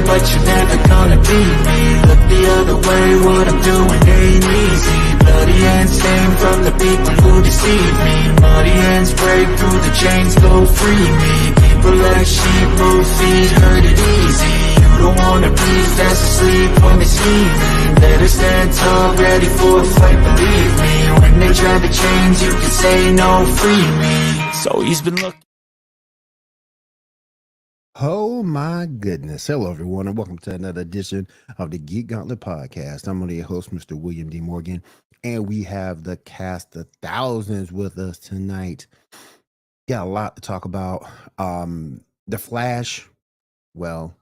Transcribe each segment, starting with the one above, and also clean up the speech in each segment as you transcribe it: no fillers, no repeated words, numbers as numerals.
but you're never gonna beat me. Look the other way, what I'm doing ain't easy. Bloody hands stain from the people who deceive me. Muddy hands break through the chains, go free me. People like sheep move feet, hurt it easy. You don't wanna be fast asleep when they see me. Better stand tall, ready for a fight, believe me. When they try to change, you can say no, free me. So he's been looking. Oh my goodness. Hello everyone and welcome to another edition of the Geek Gauntlet Podcast. I'm one of your hosts, Mr. William D. Morgan, and we have the cast of thousands with us tonight. Got a lot to talk about. The Flash, well,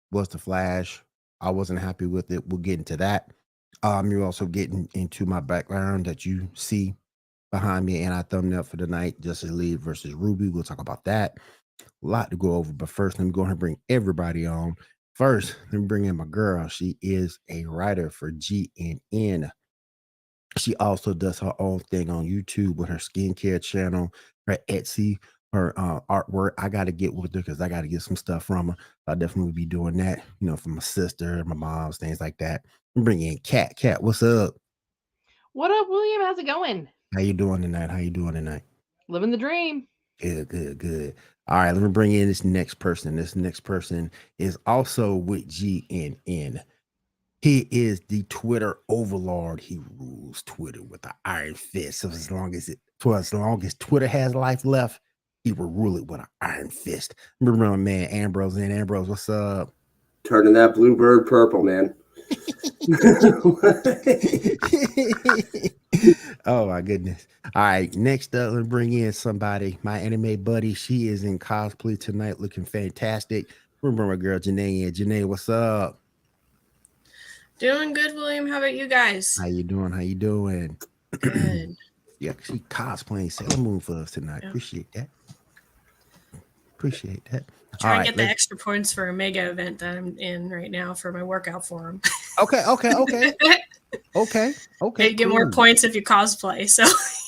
what's the Flash? I wasn't happy with it. We'll get into that. You're also getting into my background that you see behind me and our thumbnail for tonight, Justice League versus RWBY. We'll talk about that. A lot to go over, but first let me go ahead and bring everybody on. First, let me bring in my girl. She is a writer for GNN. She also does her own thing on YouTube with her skincare channel, her Etsy, her artwork. I got to get with her because I got to get some stuff from her. I'll definitely be doing that, you know, for my sister, my mom's, things like that. I'm bringing in Kat. Kat, what's up? What up, William? How's it going? How you doing tonight? Living the dream. Good. All right, let me bring in this next person. This next person is also with GNN. He is the Twitter overlord. He rules Twitter with an iron fist. So as long as Twitter has life left, he will rule it with an iron fist. Remember my man Ambrose in. Ambrose, what's up? Turning that bluebird purple, man. Oh my goodness. All right, next up, let's bring in somebody, my anime buddy. She is in cosplay tonight, looking fantastic. Remember my girl Janae in. Janae, what's up? Doing good, William. How about you guys? How you doing? Good. Yeah, she cosplaying Sailor Moon for us tonight. Yeah. Appreciate that. Trying to get the extra points for a mega event that I'm in right now for my workout forum. Okay. You get more points if you cosplay. So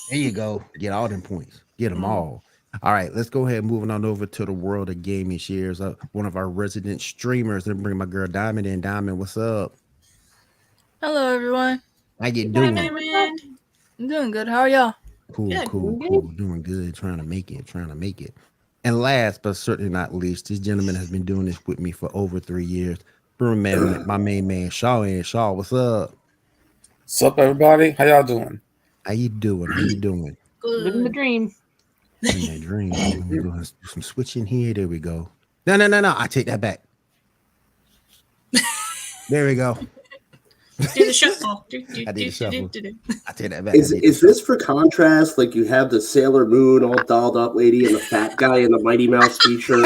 there you go. Get all them points. Get them all. All right, let's go ahead and moving on over to the world of gaming. Shares one of our resident streamers. Let me bring my girl Diamond in. Diamond, what's up? Hello, everyone. How you doing? Diamond. I'm doing good. How are y'all? Cool. Doing good. Trying to make it. And last but certainly not least, this gentleman has been doing this with me for over 3 years. My main man, Shaw. And Shaw, what's up? What's up, everybody? How y'all doing? How you doing? Good. Living the dream. In that dream. Let me do some switching here. There we go. No. I take that back. There we go. Do the shuffle. I did the shuffle. I take that back. Is this for contrast? Like you have the Sailor Moon all dolled up lady and the fat guy in the Mighty Mouse t-shirt?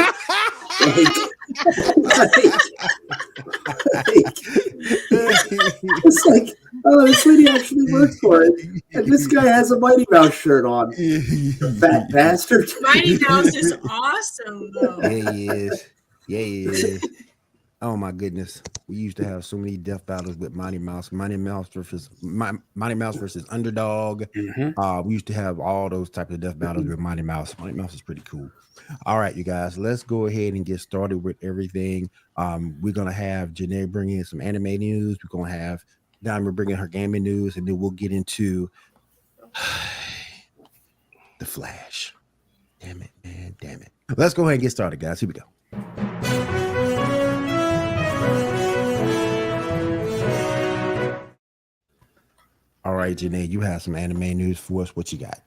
It's like, oh, this lady actually worked for it. And this guy has a Mighty Mouse shirt on. Fat bastard. Mighty Mouse is awesome, though. Yeah, he is. Oh my goodness. We used to have so many death battles with Mighty Mouse versus Underdog. Mm-hmm. We used to have all those types of death battles with Mighty Mouse. Mighty Mouse is pretty cool. All right, you guys, let's go ahead and get started with everything. We're gonna have Janae bring in some anime news. We're gonna have Diamond bring in her gaming news, and then we'll get into the Flash. Damn it, man. Let's go ahead and get started, guys. Here we go. All right, Janae, you have some anime news for us. What you got?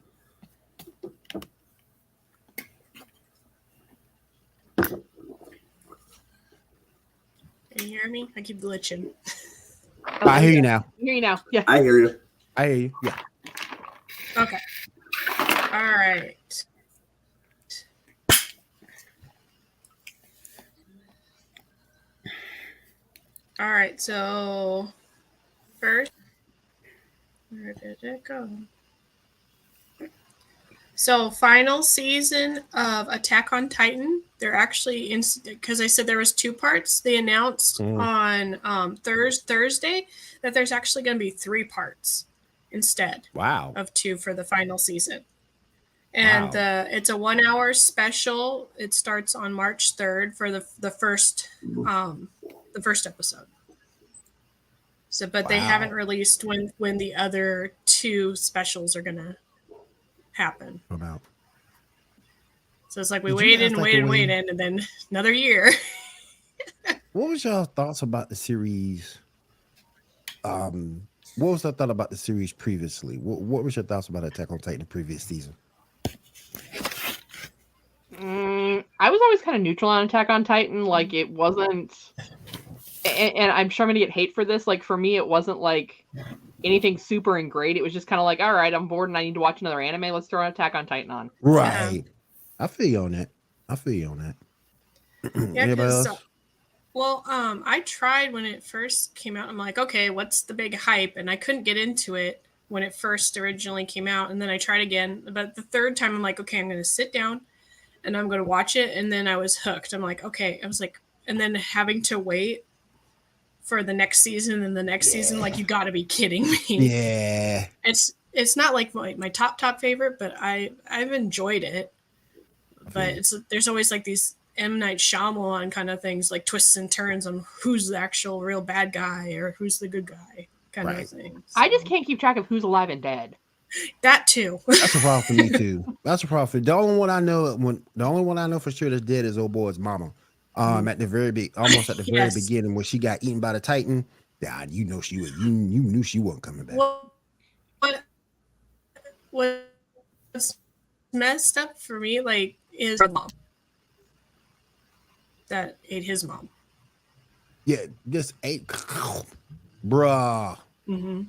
Can you hear me? I keep glitching. I hear you now. Yeah. I hear you. Yeah. Okay. All right. All right. So first, where did it go? So final season of Attack on Titan. They're actually in, because I said there was 2 parts. They announced on Thursday that there's actually going to be 3 parts instead. Wow. Of 2 for the final season. And it's a 1-hour special. It starts on March 3rd for the first the first episode. So, but they haven't released when the other 2 specials are gonna happen. About. So it's like we Did you waited guys and like waited, and then another year. What was y'all thoughts about the series? What was your thought about the series previously? What was your thoughts about Attack on Titan the previous season? I was always kind of neutral on Attack on Titan. Like, it wasn't, and I'm sure I'm gonna get hate for this. Like, for me, it wasn't like anything super and great. It was just kind of like, all right, I'm bored and I need to watch another anime. Let's throw an Attack on Titan on. Right. I feel you on that. Yeah, Anybody else? Well, I tried when it first came out. I'm like, okay, what's the big hype? And I couldn't get into it when it first originally came out. And then I tried again. But the third time, I'm like, okay, I'm going to sit down and I'm going to watch it. And then I was hooked. I'm like, okay. I was like, and then having to wait for the next season and the next season, like, you got to be kidding me. Yeah. It's not like my top favorite, but I've enjoyed it. But there's always like these M. Night Shyamalan kind of things, like twists and turns on who's the actual real bad guy or who's the good guy kind of thing. So. I just can't keep track of who's alive and dead. That too. That's a problem for me too. That's a problem. The only one I know for sure that's dead is old boy's mama. At the very almost at the very beginning when she got eaten by the Titan. Yeah, you knew she wasn't coming back. What's messed up for me, like, is mom that ate his mom. Yeah, just ate, bruh. Mm-hmm.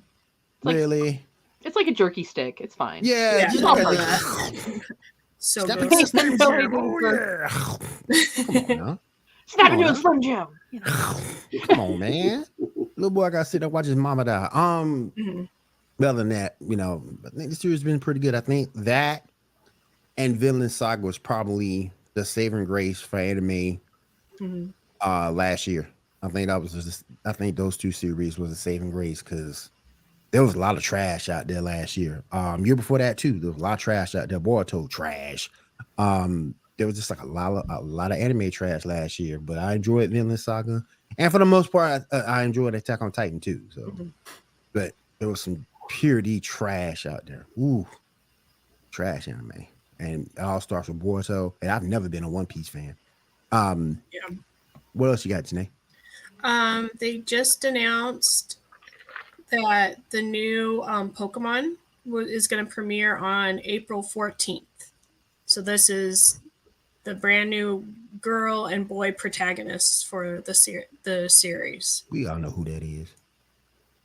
Really? It's like a jerky stick. It's fine. Yeah. Just Come all so Step gross. into Slim Jim. Come on now. Snap into a Slim Jim. You know. Come on, man. Little boy got to sit there and watch his mama die. Other than that, I think the series has been pretty good. I think that and Villain Saga was probably the saving grace for anime last year. I think those 2 series was a saving grace because there was a lot of trash out there last year. Year before that too, there was a lot of trash out there. Boruto trash. There was just like a lot of anime trash last year. But I enjoyed Villain Saga, and for the most part, I enjoyed Attack on Titan too. So, but there was some purity trash out there. Ooh, trash anime. And it all starts with Boruto. And I've never been a One Piece fan. What else you got, Janae? They just announced that the new Pokemon is going to premiere on April 14th. So this is the brand new girl and boy protagonists for the series. We all know who that is.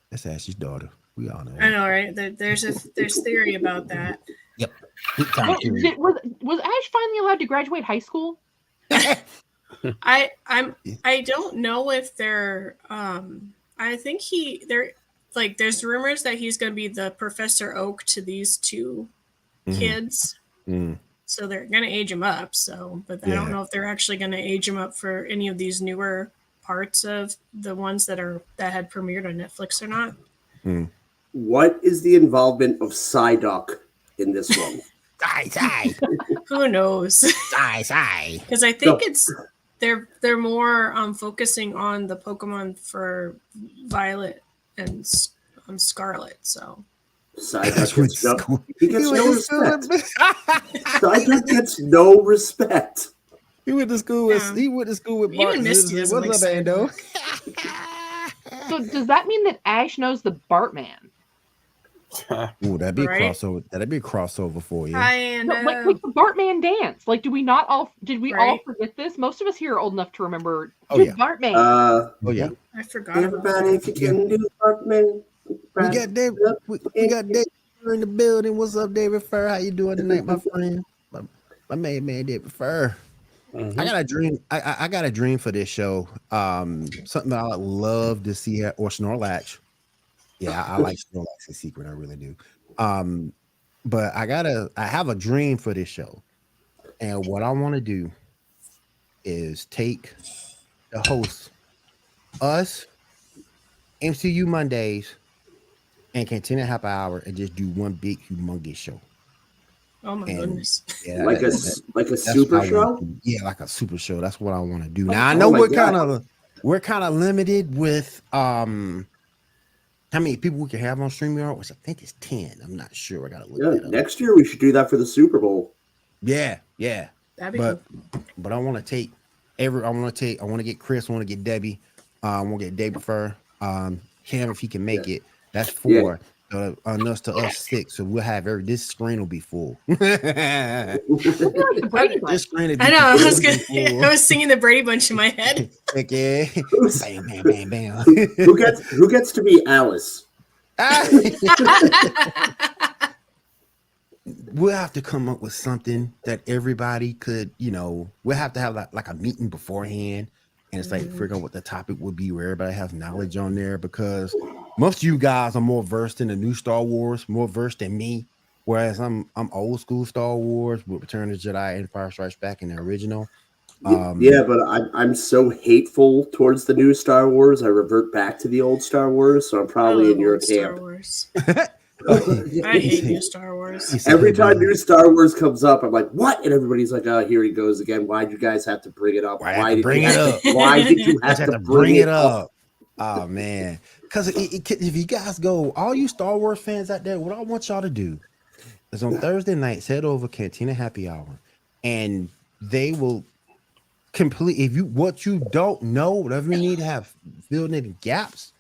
That's Ash's daughter. We all know. I know, right? There's theory about that. Yep. Was Ash finally allowed to graduate high school? I don't know if they're I think there's rumors that he's going to be the Professor Oak to these 2 kids. So they're going to age him up. But I don't know if they're actually going to age him up for any of these newer parts of the ones that had premiered on Netflix or not. What is the involvement of Psyduck in this one? Who knows? Because I think they're more focusing on the Pokemon for Violet and Scarlet. So Psyduck gets no respect. Psyduck gets no respect. He went to school with Bart. Even Misty doesn't What's up, Ando? So does that mean that Ash knows the Bartman? Ooh, that'd be a crossover. That'd be a crossover for you. Like the Bartman dance. Like, did we all forget this? Most of us here are old enough to remember Bartman. I forgot. Everybody, if you can do Bartman. We got David. We got David in the building. What's up, David Fur? How you doing tonight, my friend? My man, David Fur. I got a dream. I got a dream for this show. Something that I would love to see or Snorlax. Yeah, I like Snorlax in secret. I really do. But I have a dream for this show. And what I want to do is take the host, us, MCU Mondays, and continue half an hour and just do one big humongous show. Oh my goodness. Yeah, like a super show? Yeah, like a super show. That's what I want to do. Now I know what kind of we're kind of limited with how many people we can have on StreamYard, which I think is 10. I'm not sure. I gotta look that up. Next year we should do that for the Super Bowl. Yeah. That'd be cool. But I want to get Chris, I want to get Debbie, I want to get David Fur, Cam if he can make it. That's 4. Us to us 6, so we'll have this screen will be full. This screen will be I know. I full. was singing the Brady Bunch in my head. Heck yeah. Bam, bam, bam, bam. Who gets to be Alice? We'll have to come up with something that everybody could, we'll have to have like a meeting beforehand. And it's like figure out what the topic would be where everybody has knowledge on there, because most of you guys are more versed in the new Star Wars, more versed than me. Whereas I'm old school Star Wars with Return of the Jedi, Empire Strikes Back, and the original. But I'm so hateful towards the new Star Wars. I revert back to the old Star Wars, so I'm probably in your camp. Star Wars. I hate new Star Wars. Every time new Star Wars comes up, I'm like, what? And everybody's like, oh, here he goes again. Why'd you guys have to bring it up? Why did you have to bring it up? Oh, man. Because if you guys go, all you Star Wars fans out there, what I want y'all to do is on Thursday nights, head over Cantina Happy Hour, and they will what you don't know, whatever you need to have filled in gaps,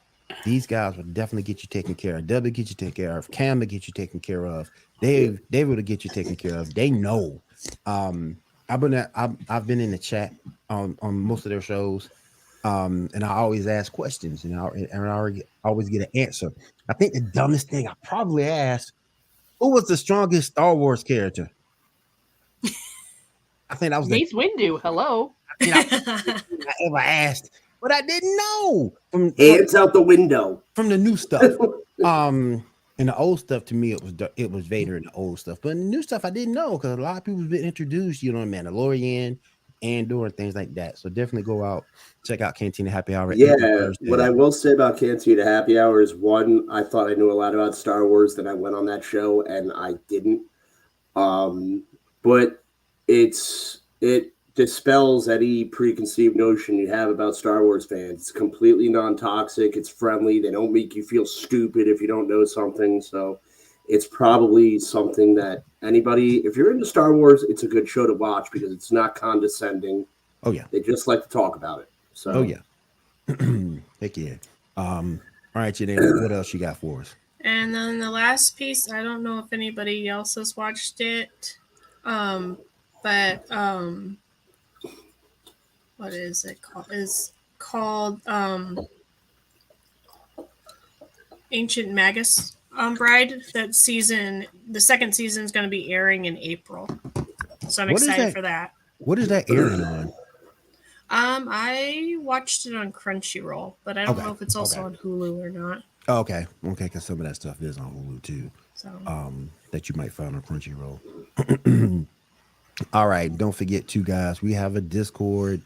these guys will definitely get you taken care of. Debbie get you taken care of. Cam will get you taken care of. Dave will get you taken care of. They know. I've been in the chat on most of their shows, and I always ask questions, and I always get an answer. I think the dumbest thing I probably asked, who was the strongest Star Wars character? I think that was Mace Windu. Hello. I ever asked. But I didn't know. Hands out the window. From the new stuff. And the old stuff, to me, it was Vader and the old stuff. But in the new stuff, I didn't know, because a lot of people have been introduced, Mandalorian, Andor, and things like that. So definitely go out, check out Cantina Happy Hour. Yeah, what I will say about Cantina Happy Hour is, one, I thought I knew a lot about Star Wars, then I went on that show and I didn't. But it dispels any preconceived notion you have about Star Wars fans. It's completely non-toxic. It's friendly. They don't make you feel stupid if you don't know something. So it's probably something that anybody, if you're into Star Wars, it's a good show to watch because it's not condescending. Oh, yeah. They just like to talk about it. So. Oh, yeah. Heck yeah. All right, Janelle, what else you got for us? And then the last piece, I don't know if anybody else has watched it, but what is it called? It's called Ancient Magus Bride. That season, the second season is going to be airing in April, so I'm excited for that. What is that airing on? I watched it on Crunchyroll, but I don't know if it's also on Hulu or not. Oh, okay, because some of that stuff is on Hulu too. So that you might find on Crunchyroll. All right, don't forget, too, guys, we have a Discord.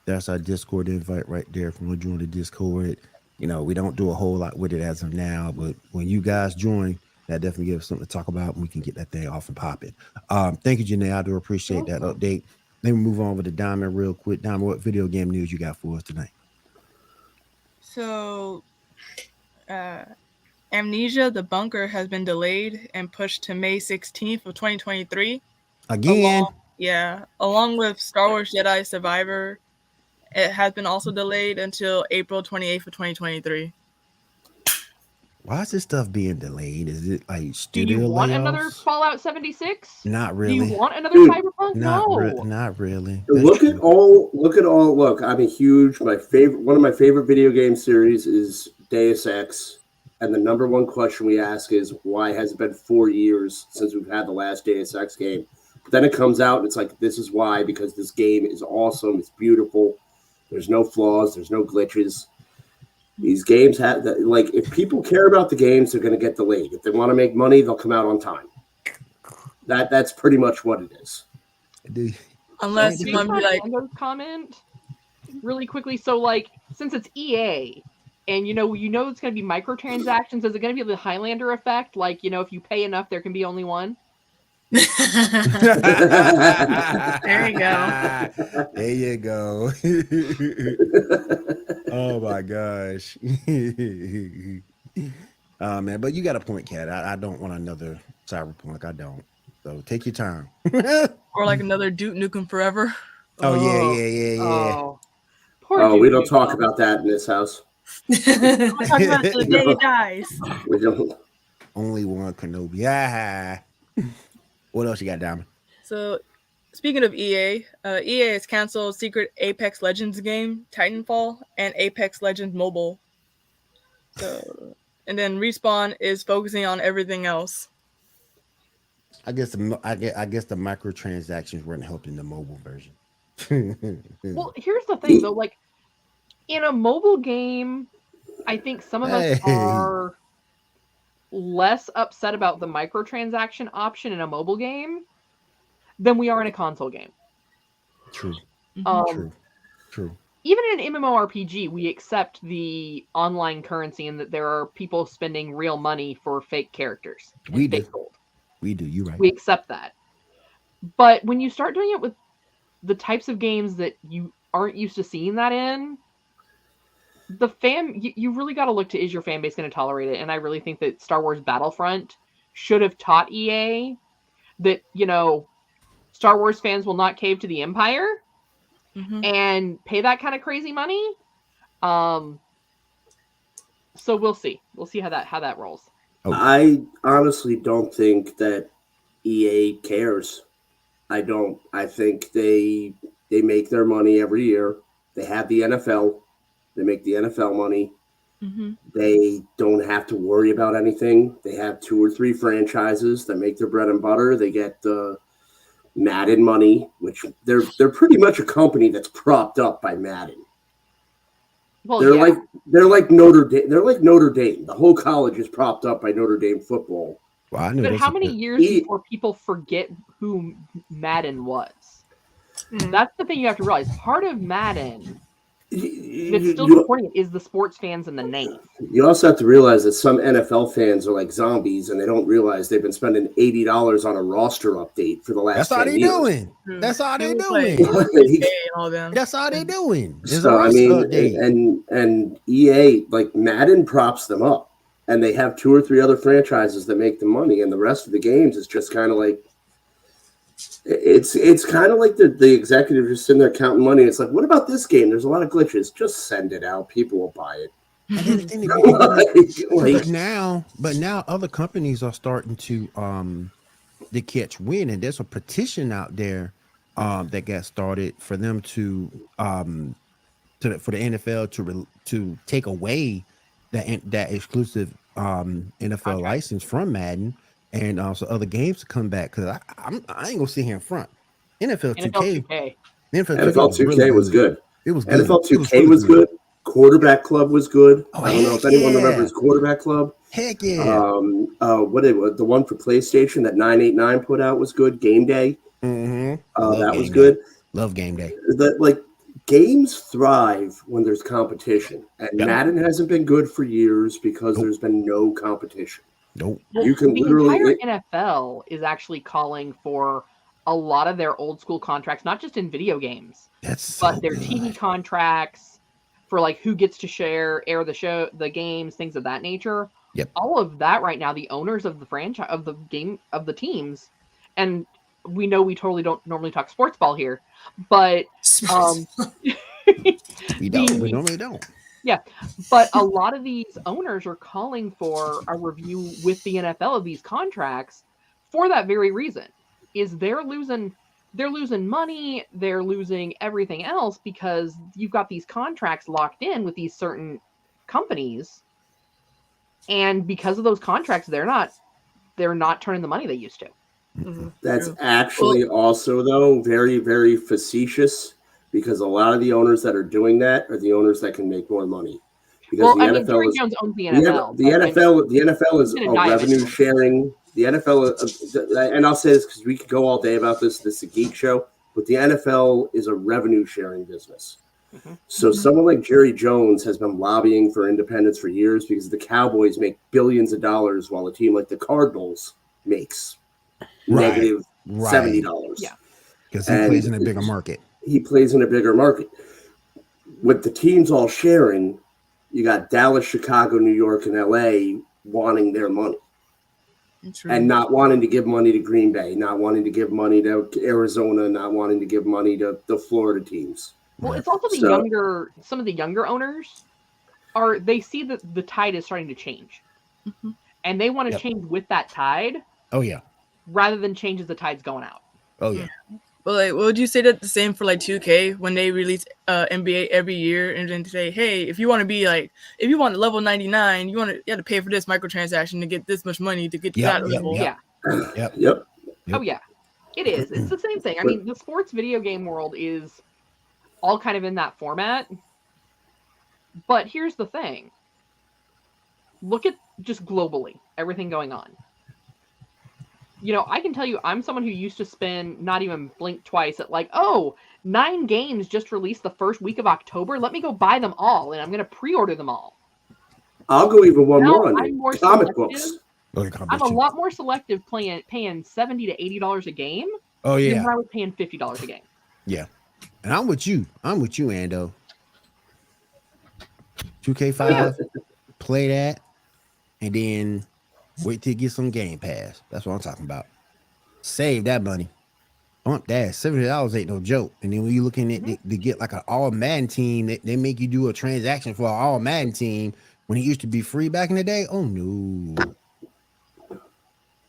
That's our Discord invite right there. If you want to join the Discord, we don't do a whole lot with it as of now, but when you guys join, that definitely gives us something to talk about, and we can get that thing off and popping. Thank you, Janae. I do appreciate that update. Let me move on with the Diamond real quick. Diamond, what video game news you got for us tonight? So, Amnesia: The Bunker has been delayed and pushed to May 16th of 2023. Again? Along with Star Wars Jedi Survivor, it has been also delayed until April 28th of 2023. Why is this stuff being delayed? Is it like studio Do you want layoffs? another Fallout 76? Not really. Do you want another Cyberpunk? Not really. Look, I'm a huge, one of my favorite video game series is Deus Ex. And the number one question we ask is, why has it been 4 years since we've had the last Deus Ex game? But then it comes out and it's like, this is why, because this game is awesome. It's beautiful. There's no flaws. There's no glitches. These games have, if people care about the games, they're going to get delayed. If they want to make money, they'll come out on time. That's pretty much what it is. Unless you want to be like, comment really quickly. So, since it's EA, and it's going to be microtransactions, is it going to be the Highlander effect? If you pay enough, there can be only one. There you go. There you go. Oh my gosh. Oh man, but you got a point, Kat. I don't want another Cyberpunk. I don't. So take your time. Or like another Duke Nukem Forever. Oh yeah. Oh, poor Oh, Duke we don't Nukem. talk about that in this house. We're talking about it till the day he dies. We don't. Only one Kenobi. Ah. What else you got, Diamond? So, speaking of EA, EA has canceled Secret Apex Legends game, Titanfall, and Apex Legends Mobile. So, and then Respawn is focusing on everything else. I guess the microtransactions weren't helping the mobile version. Well, here's the thing though, like in a mobile game, I think some of us are less upset about the microtransaction option in a mobile game than we are in a console game. True. True. Even in an MMORPG, we accept the online currency and that there are people spending real money for fake characters. We do. Fake gold. We do. You're right. We accept that. But when you start doing it with the types of games that you aren't used to seeing that in, you really got to look to, is your fan base going to tolerate it? And I really think that Star Wars Battlefront should have taught EA that, Star Wars fans will not cave to the Empire and pay that kind of crazy money. So we'll see. We'll see how that rolls. Oh. I honestly don't think that EA cares. I don't. I think they make their money every year. They have the NFL. They make the NFL money. Mm-hmm. They don't have to worry about anything. They have 2 or 3 franchises that make their bread and butter. They get the Madden money, which they're pretty much a company that's propped up by Madden. Well, they're like Notre Dame. They're like Notre Dame. The whole college is propped up by Notre Dame football. Well, I knew but this how was many good. years before people forget who Madden was? That's the thing you have to realize. Part of Madden that's still supporting it is the sports fans and the name. You also have to realize that some NFL fans are like zombies, and they don't realize they've been spending $80 on a roster update for the last. That's all 10 they years. doing. That's all they doing. That's all they doing. So I mean, and EA, like Madden, props them up, and they have 2 or 3 other franchises that make the money, and the rest of the games is just kind of like. It's kind of like the executive just sitting there counting money. It's like, what about this game? There's a lot of glitches. Just send it out. People will buy it. But now other companies are starting to catch wind, and there's a petition out there that got started for them for the NFL to take away that exclusive NFL license from Madden. And also other games to come back, because I ain't gonna sit here in front. NFL 2K was good. It was good. NFL 2K was good. Quarterback Club was good. Oh, I don't know if anyone remembers Quarterback Club. Heck yeah. The one for PlayStation that 989 put out was good. Game Day. Mm-hmm. That was good. Love Game Day. Games thrive when there's competition, and Madden hasn't been good for years because there's been no competition. Nope. Well, you can the literally entire NFL is actually calling for a lot of their old school contracts, not just in video games, but their TV contracts for like who gets to air the games, things of that nature. Yep. All of that right now, the owners of the franchise of the game of the teams, and we know we totally don't normally talk sports ball here, but we normally don't. Yeah, but a lot of these owners are calling for a review with the NFL of these contracts for that very reason. Is they're losing money, they're losing everything else because you've got these contracts locked in with these certain companies, and because of those contracts, they're not turning the money they used to. Mm-hmm. That's actually also though very, very facetious. Because a lot of the owners that are doing that are the owners that can make more money. Because Jerry Jones owns the NFL. The NFL is a revenue sharing. The NFL, and I'll say this because we could go all day about this. This is a geek show, but the NFL is a revenue sharing business. Mm-hmm. So someone like Jerry Jones has been lobbying for independence for years because the Cowboys make billions of dollars while a team like the Cardinals makes negative Right. $70. Yeah. Because he plays in a bigger market. He plays in a bigger market. With the teams all sharing, you got Dallas, Chicago, New York, and LA wanting their money. True. And not wanting to give money to Green Bay, not wanting to give money to Arizona, not wanting to give money to the Florida teams. Well, it's also some of the younger owners they see that the tide is starting to change. Mm-hmm. And they want to change with that tide. Oh, yeah. Rather than change as the tide's going out. Oh, yeah. Well, like, would you say that the same for like 2K when they release NBA every year and then say, hey, if you want level 99, you have to pay for this microtransaction to get this much money to get to that level. Yeah. Yep. Oh yeah, it is. It's the same thing. I mean, the sports video game world is all kind of in that format. But here's the thing. Look at just globally everything going on. You know, I can tell you, I'm someone who used to spend not even blink twice at 9 games just released the first week of October. Let me go buy them all, and I'm going to pre-order them all. I'll go even one Now more on I'm more comic selective. books. I'm a lot more selective paying $70 to $80 a game. Oh, yeah. Than I was paying $50 a game. Yeah. And I'm with you, Ando. 2K5, play that, and then wait till you get some Game Pass. That's what I'm talking about. Save that money. Bump that. $70 ain't no joke. And then when you're looking at to get like an all Madden team, they make you do a transaction for an all Madden team when it used to be free back in the day. Oh no.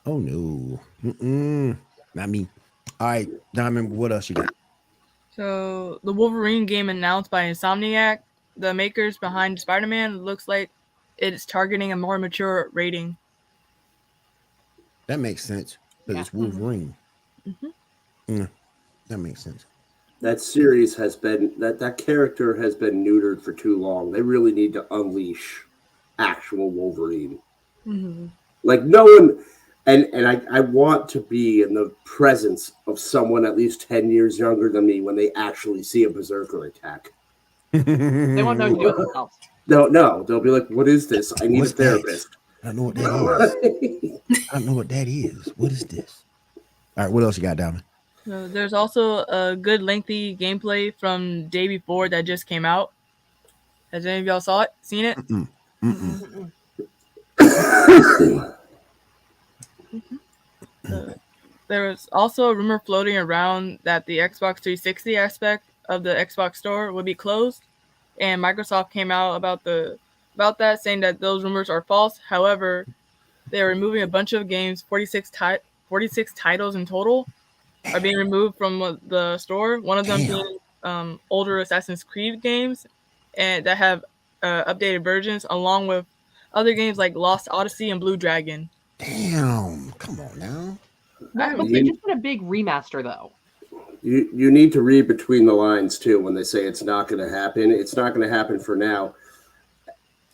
Oh no. Not me. All right, Diamond, what else you got? So the Wolverine game announced by Insomniac, the makers behind Spider-Man, looks like it's targeting a more mature rating. That makes sense. But it's Wolverine. That makes sense. That series has been that character has been neutered for too long. They really need to unleash actual Wolverine. Like no one, and I want to be in the presence of someone at least 10 years younger than me when they actually see a berserker attack. They won't know to do it themselves. No, they'll be like, "What is this? I need a therapist." I don't know what that is. I don't know what that is. What is this? All right, what else you got, Diamond? There's also a good lengthy gameplay from day before that just came out. Has any of y'all seen it? There was also a rumor floating around that the Xbox 360 aspect of the Xbox store would be closed, and Microsoft came out about that, saying that those rumors are false. However, they're removing a bunch of games. 46 titles in total are being removed from the store. One of them being older Assassin's Creed games, and that have updated versions, along with other games like Lost Odyssey and Blue Dragon. Damn, come on now. But they just did a big remaster, though. You need to read between the lines, too, when they say it's not going to happen. It's not going to happen for now.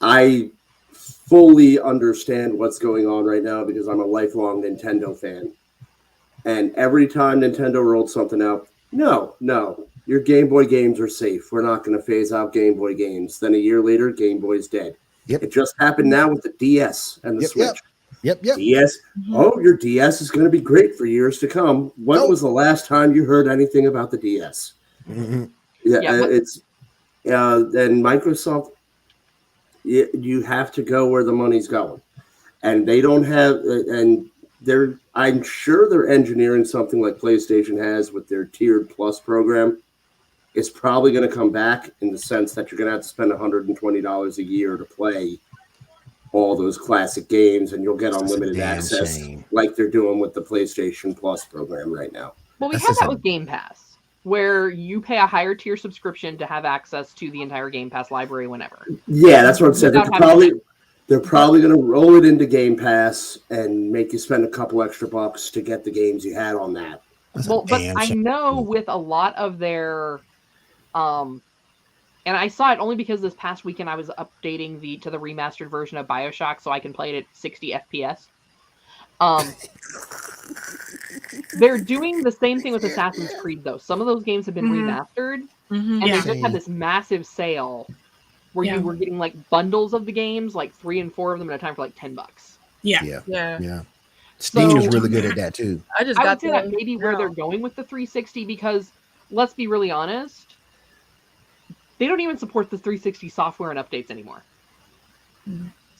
I fully understand what's going on right now because I'm a lifelong Nintendo fan. And every time Nintendo rolled something out, no, your Game Boy games are safe. We're not going to phase out Game Boy games. Then a year later, Game Boy's dead. Yep. It just happened now with the DS and the Switch. Yep. DS. Oh, your DS is going to be great for years to come. When was the last time you heard anything about the DS? Then Microsoft, you have to go where the money's going, and they don't have. And I'm sure they're engineering something like PlayStation has with their tiered plus program. It's probably going to come back in the sense that you're going to have to spend $120 a year to play all those classic games, and you'll get unlimited access like they're doing with the PlayStation Plus program right now. Well, we have that with Game Pass, where you pay a higher tier subscription to have access to the entire Game Pass library whenever. Yeah, that's what I'm saying. They're probably going to roll it into Game Pass and make you spend a couple extra bucks to get the games you had on that. Well, but I know with a lot of their and I saw it only because this past weekend I was updating to the remastered version of BioShock so I can play it at 60 FPS. They're doing the same thing with Assassin's Creed, though. Some of those games have been remastered, and they just had this massive sale where you were getting like bundles of the games, like 3 and 4 of them at a time for like $10. Yeah. Steam is really good at that too. I just I got would say that maybe where they're now. going with the 360, because let's be really honest, they don't even support the 360 software and updates anymore.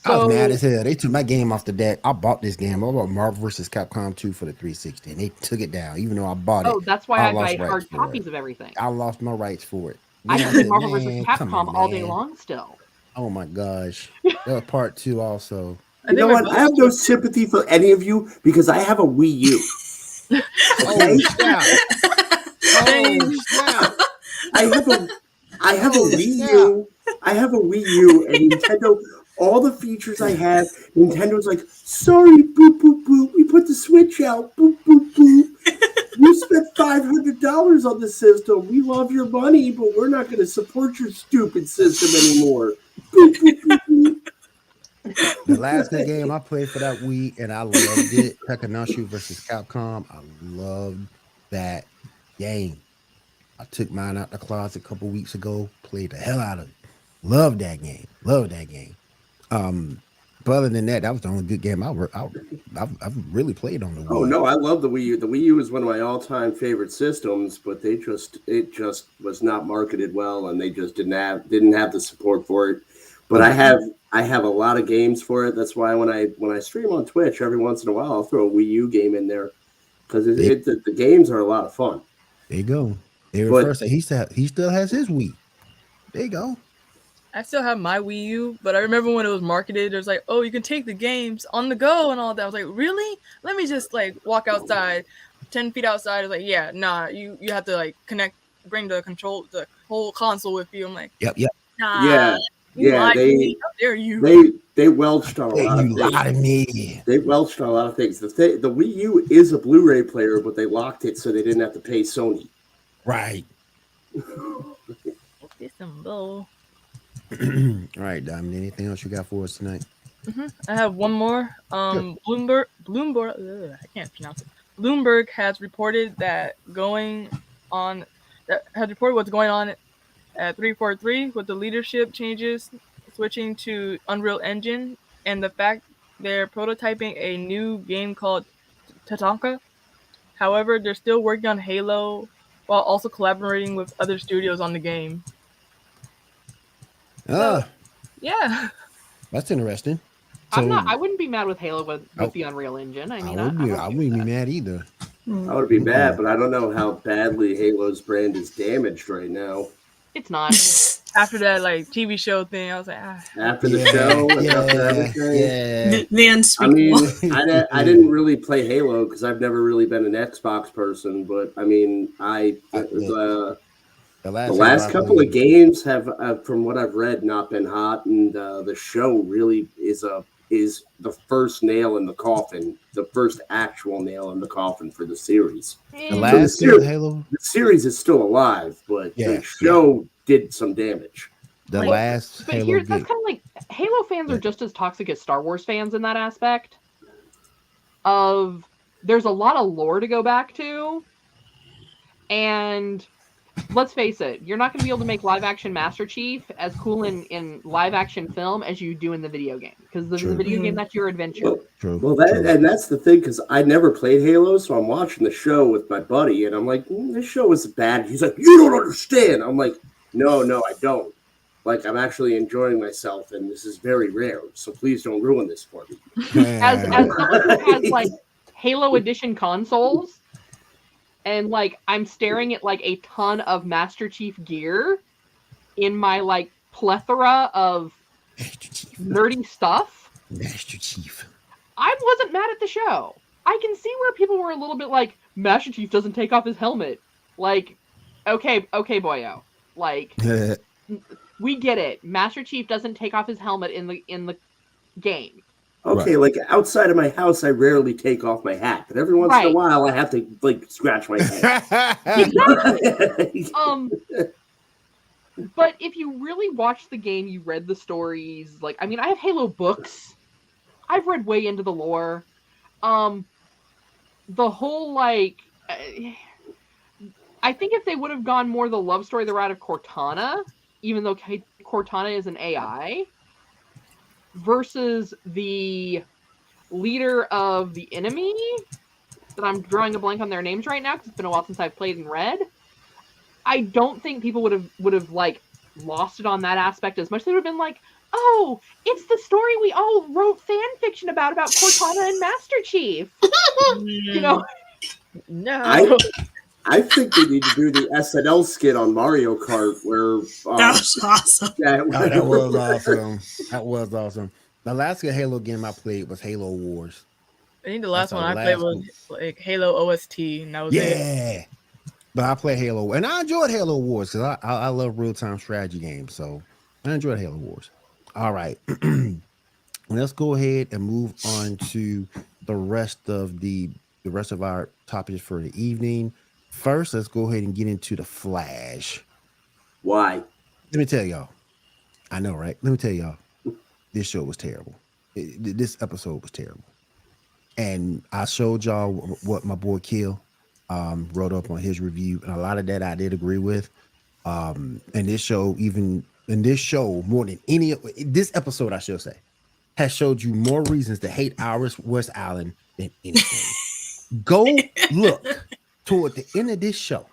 I was mad as hell. They took my game off the deck. I bought this game. I bought Marvel vs. Capcom 2 for the 360, and they took it down, even though I bought it. Oh, that's why I buy lost hard rights for copies it. of everything. I lost my rights for it. I Then play said, Marvel vs. "Man, come Capcom on, all day man." long still. Oh my gosh. That was part 2 also. I You think know we're what? both- I have no sympathy for any of you because I have a Wii U. Okay? Oh snap. Oh snap. I have a Oh, Wii snap. U. I have a Wii U, and Nintendo. All the features I have, Nintendo's like, sorry, boop boop boop. We put the Switch out. Boop boop boop. You spent $500 on the system. We love your money, but we're not going to support your stupid system anymore. Boop, boop, boop, boop. The last game I played for that Wii, and I loved it. Tekken vs. Capcom. I loved that game. I took mine out the closet a couple weeks ago. Played the hell out of it. Love that game. Love that game. But other than that, that was the only good game I've really played on the Wii. Oh no, I love the Wii U. The Wii U is one of my all-time favorite systems, but it just was not marketed well, and they just didn't have the support for it. But I have a lot of games for it. That's why when I stream on Twitch every once in a while, I'll throw a Wii U game in there because the games are a lot of fun. There you go. He still has his Wii. There you go. I still have my Wii U, but I remember when it was marketed, it was like, oh, you can take the games on the go and all that. I was like, really? Let me just like walk outside, 10 feet outside. I was like, yeah, nah, you have to like bring the whole console with you. I'm like, Yep. nah. Yeah, How dare you? They welched on a lot of You things. lied to me. They welched on a lot of things. The Wii U is a Blu-ray player, but they locked it so they didn't have to pay Sony. Right. This some bull. All right, Diamond. Anything else you got for us tonight? I have one more. Bloomberg. I can't pronounce it. Bloomberg has reported what's going on at 343 with the leadership changes, switching to Unreal Engine, and the fact they're prototyping a new game called Tatanka. However, they're still working on Halo while also collaborating with other studios on the game. Yeah. That's interesting. I wouldn't be mad with Halo with the Unreal Engine. I mean, I wouldn't be mad either. I would be mad, but I don't know how badly Halo's brand is damaged right now. It's not. After that like TV show thing, I was like, After the show, and after everything. The unspeakable. I mean, I didn't really play Halo because I've never really been an Xbox person. But I mean, the last couple of games have, from what I've read, not been hot, and the show really is the first nail in the coffin, the first actual nail in the coffin for the series. The last Halo. The series is still alive, but the show did some damage. The last but Halo. That's kind of like Halo fans are just as toxic as Star Wars fans in that aspect. There's a lot of lore to go back to, and let's face it, you're not going to be able to make live action Master Chief as cool in live action film as you do in the video game, because the video game, that's your adventure. And that's the thing, because I never played Halo, so I'm watching the show with my buddy, and I'm like, this show is bad. He's like, you don't understand. I'm like, no, I don't. Like, I'm actually enjoying myself, and this is very rare, so please don't ruin this for me. As someone who has like Halo Edition consoles, and like I'm staring at like a ton of Master Chief gear in my like plethora of nerdy stuff. Master Chief. I wasn't mad at the show. I can see where people were a little bit like, Master Chief doesn't take off his helmet. Like, okay, boyo. Like, we get it. Master Chief doesn't take off his helmet in the game. Okay, like outside of my house, I rarely take off my hat, but every once in a while, I have to like scratch my head. Exactly. But if you really watched the game, you read the stories. Like, I mean, I have Halo books. I've read way into the lore. The whole like, I think if they would have gone more the love story the route of Cortana, even though Cortana is an AI. Versus the leader of the enemy, that I'm drawing a blank on their names right now because it's been a while since I've played and read. I don't think people would have like lost it on that aspect as much. They would have been like, oh, it's the story we all wrote fan fiction about Cortana and Master Chief. You know? No. I think they need to do the SNL skit on Mario Kart where That was awesome. yeah, That was awesome. That was awesome. The last good Halo game I played was Halo Wars. I think the last That's one the I played last was like Halo OST, and that was it. Yeah. But I played Halo, and I enjoyed Halo Wars because I love real-time strategy games. So I enjoyed Halo Wars. All right. Let's go ahead and move on to the rest of our topics for the evening. First, let's go ahead and get into the Flash. Why? Let me tell y'all. I know, right? Let me tell y'all. This show was terrible. This episode was terrible. And I showed y'all what my boy Kill wrote up on his review, and a lot of that I did agree with. And this show, more than this episode, I should say, has showed you more reasons to hate Iris West Island than anything. Go look toward the end of this show.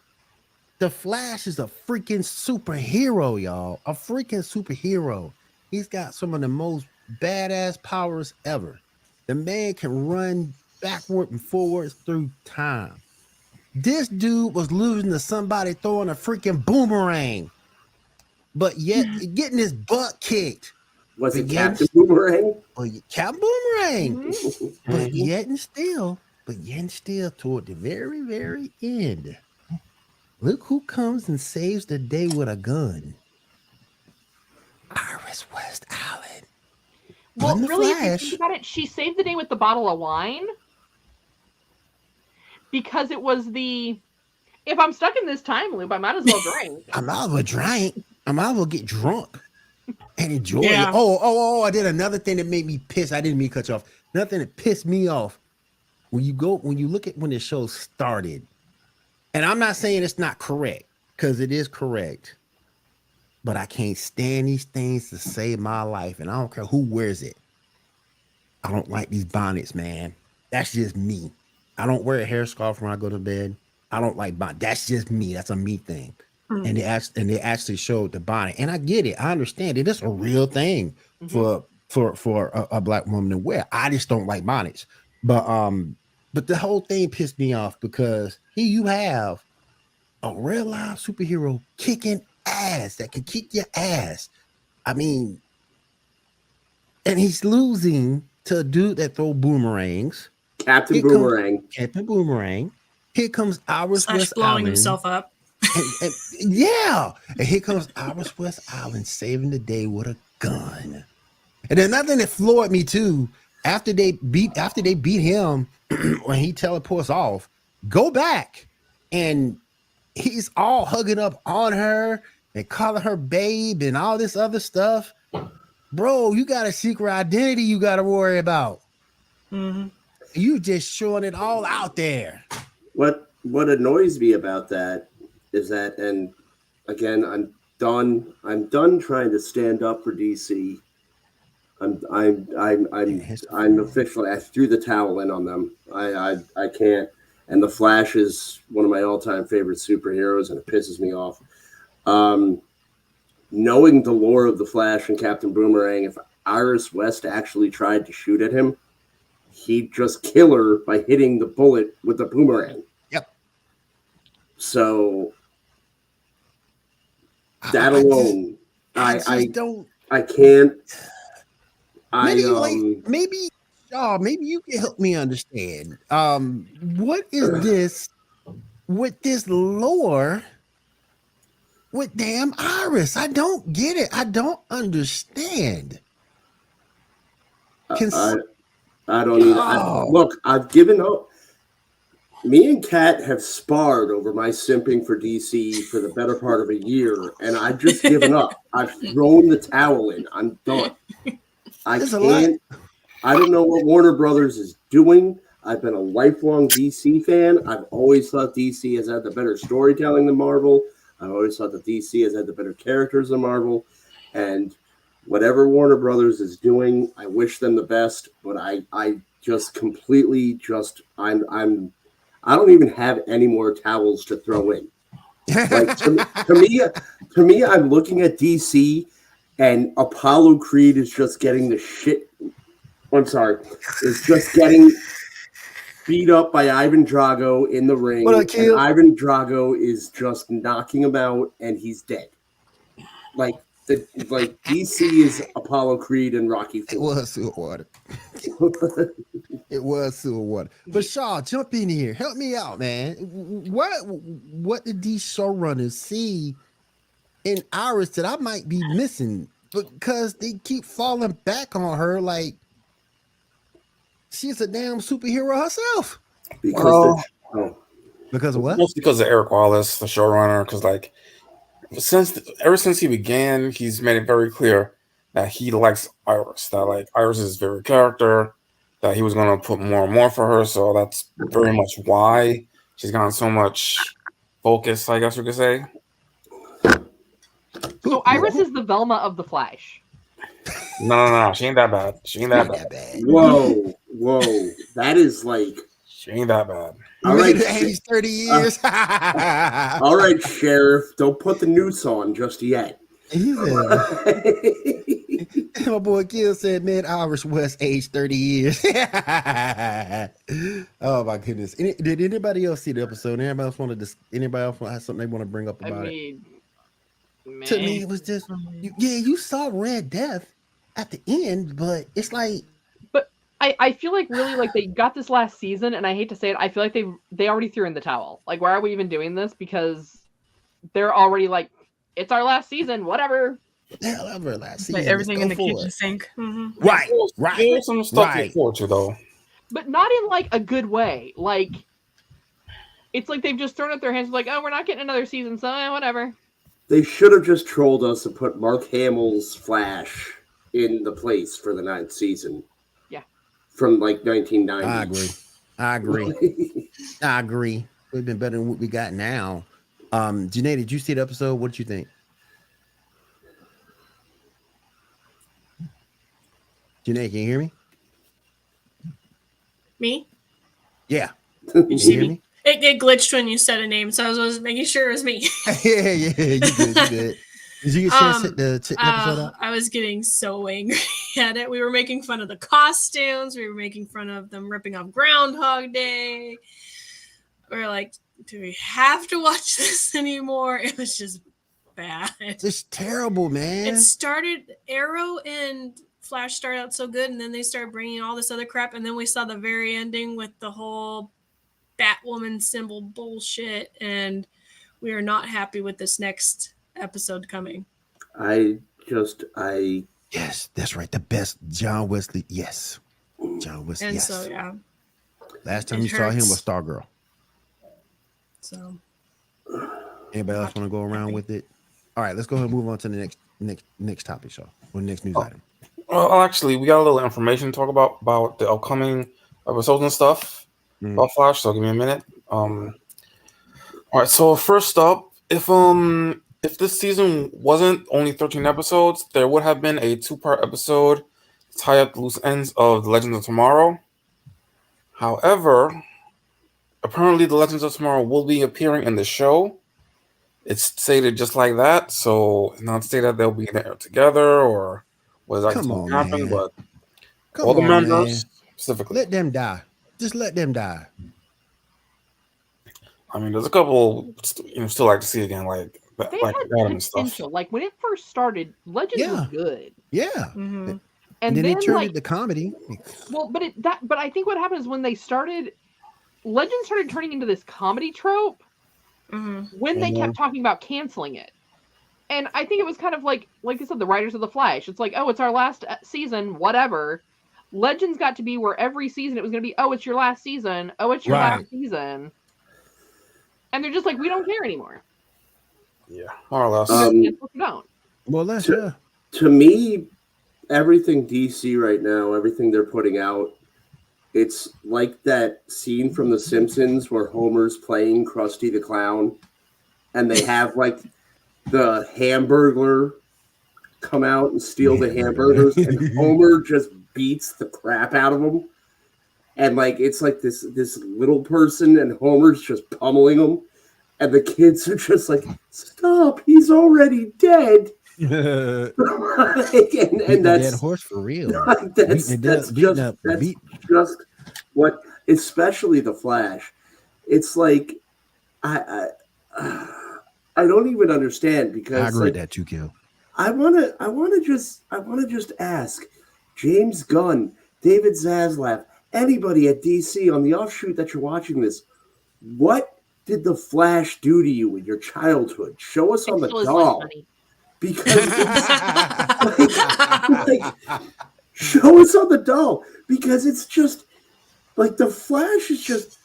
The Flash is a freaking superhero, y'all. A freaking superhero. He's got some of the most badass powers ever. The man can run backward and forwards through time. This dude was losing to somebody throwing a freaking boomerang, but yet getting his butt kicked. Was it Captain Boomerang? Captain Boomerang. But yet and still, toward the very, very end, look who comes and saves the day with a gun. Iris West Island. Well, really, if you think about it, she saved the day with the bottle of wine. Because it was if I'm stuck in this time loop, I might as well drink. I might as well drink. I might as well get drunk and enjoy Yeah. it. Oh, I did another thing that made me pissed. I didn't mean to cut you off. Nothing that pissed me off. When you look at when the show started, and I'm not saying it's not correct, because it is correct, but I can't stand these things to save my life, and I don't care who wears it. I don't like these bonnets, man. That's just me. I don't wear a hair scarf when I go to bed. I don't like bonnet. That's just me. That's a me thing. And they actually showed the bonnet, and I get it. I understand it. It's a real thing for a black woman to wear. I just don't like bonnets. But the whole thing pissed me off because here you have a real live superhero kicking ass that can kick your ass. I mean, and he's losing to a dude that throw boomerangs. Captain Boomerang. Captain Boomerang. Here comes Iris West blowing Island. himself up. And here comes Iris West Island saving the day with a gun. And then nothing that floored me too. After they beat him, when he teleports off, go back and he's all hugging up on her and calling her babe and all this other stuff. Bro, you got a secret identity you got to worry about. Mm-hmm. You just showing it all out there. What annoys me about that is that, and again, I'm done trying to stand up for DC. I'm officially, I threw the towel in on them. I can't. And the Flash is one of my all-time favorite superheroes, and it pisses me off. Knowing the lore of the Flash and Captain Boomerang, if Iris West actually tried to shoot at him, he'd just kill her by hitting the bullet with the boomerang. Yep. So that alone, I can't. Maybe you can help me understand. What is this with this lore with damn Iris? I don't get it. I don't understand. I don't either. Look, I've given up. Me and Kat have sparred over my simping for DC for the better part of a year, and I've just given up. I've thrown the towel in. I'm done. I can't. I don't know what Warner Brothers is doing. I've been a lifelong DC fan. I've always thought DC has had the better storytelling than Marvel. I've always thought that DC has had the better characters than Marvel. And whatever Warner Brothers is doing, I wish them the best. But I just completely I don't even have any more towels to throw in. Like to me, I'm looking at DC, and Apollo Creed is just getting the shit. I'm sorry, is just getting beat up by Ivan Drago in the ring, and Ivan Drago is just knocking him out, and he's dead. Like DC is Apollo Creed and Rocky IV. It was sewer water. It was sewer water. But Shaw, jump in here. Help me out, man. What did these showrunners see in Iris that I might be missing? Because they keep falling back on her like she's a damn superhero herself. Because of what? Mostly because of Eric Wallace, the showrunner. Because ever since he began, he's made it very clear that he likes Iris. That like Iris is his favorite character. That he was going to put more and more for her. So that's very much why she's gotten so much focus, I guess we could say. So Iris is the Velma of the Flash. No. She ain't that bad. Whoa. That is like... She ain't that bad. All right, age 30 years. All right, Sheriff. Don't put the noose on just yet. My boy Gil said, man, Iris West, age 30 years. Oh, my goodness. Did anybody else see the episode? Anybody else have something they want to bring up about it? To me, it was just, you saw Red Death at the end, but it's like... But I feel like really like they got this last season, and I hate to say it, I feel like they already threw in the towel. Like, why are we even doing this? Because they're already like, it's our last season, whatever. Ever last season. Like everything in the kitchen sink. Mm-hmm. Right. There's some stuff to look forward to, though. But not in like a good way. Like, it's like they've just thrown up their hands like, oh, we're not getting another season, so whatever. They should have just trolled us and put Mark Hamill's Flash in the place for the 9th season. Yeah. From like 1990. I agree. We've been better than what we got now. Janae, did you see the episode? What did you think? Janae, can you hear me? Me? Yeah. Did you see me? It glitched when you said a name, so I was making sure it was me. yeah, you did. Did you get a chance to check the episode out? I was getting so angry at it. We were making fun of the costumes. We were making fun of them ripping off Groundhog Day. We were like, do we have to watch this anymore? It was just bad. It's terrible, man. It started, Arrow and Flash started out so good, and then they started bringing all this other crap, and then we saw the very ending with the whole Batwoman symbol bullshit, and we are not happy with this next episode coming. Yes, that's right. The best John Wesley. Yes. John Wesley. And yes. so, yeah. Last time you saw him was Stargirl. So. Anybody else want to go around with it? All right, let's go ahead and move on to the next topic, show, or next news item. Well, actually, we got a little information to talk about the upcoming episodes and stuff about Flash. So give me a minute. All right. So first up, if this season wasn't only 13 episodes, there would have been a 2-part episode to tie up the loose ends of the Legends of Tomorrow. However, apparently the Legends of Tomorrow will be appearing in the show. It's stated just like that, so it's not stated that they'll be there together or what's actually going to happen, but all the members specifically. Let them die. Just let them die. I mean, there's a couple still like to see again, like they like had Adam and stuff. potential. Like when it first started, Legends was good. Yeah. Mm-hmm. And then they turned it to comedy. Well, but I think what happened is when they started, Legends started turning into this comedy trope when they kept talking about canceling it. And I think it was kind of like I said, the writers of The Flash. It's like, oh, it's our last season, whatever. Legends got to be where every season it was going to be, oh, it's your last season. Oh, it's your last season. And they're just like, we don't care anymore. Yeah, more or less. Don't. Well, that's to me, everything DC right now, everything they're putting out, it's like that scene from The Simpsons where Homer's playing Krusty the Clown, and they have like the Hamburglar come out and steal the hamburgers, and Homer just beats the crap out of him. And like it's like this little person, and Homer's just pummeling him, and the kids are just like, "Stop! He's already dead." and that's dead horse for real. That's just what, especially the Flash. It's like I don't even understand, because I agree with that too, Kill. I wanna just ask James Gunn, David Zaslav, anybody at DC on the offshoot that you're watching this, what did the Flash do to you in your childhood? Show us on the doll. Because it's like, show us on the doll, because it's just like the Flash is just,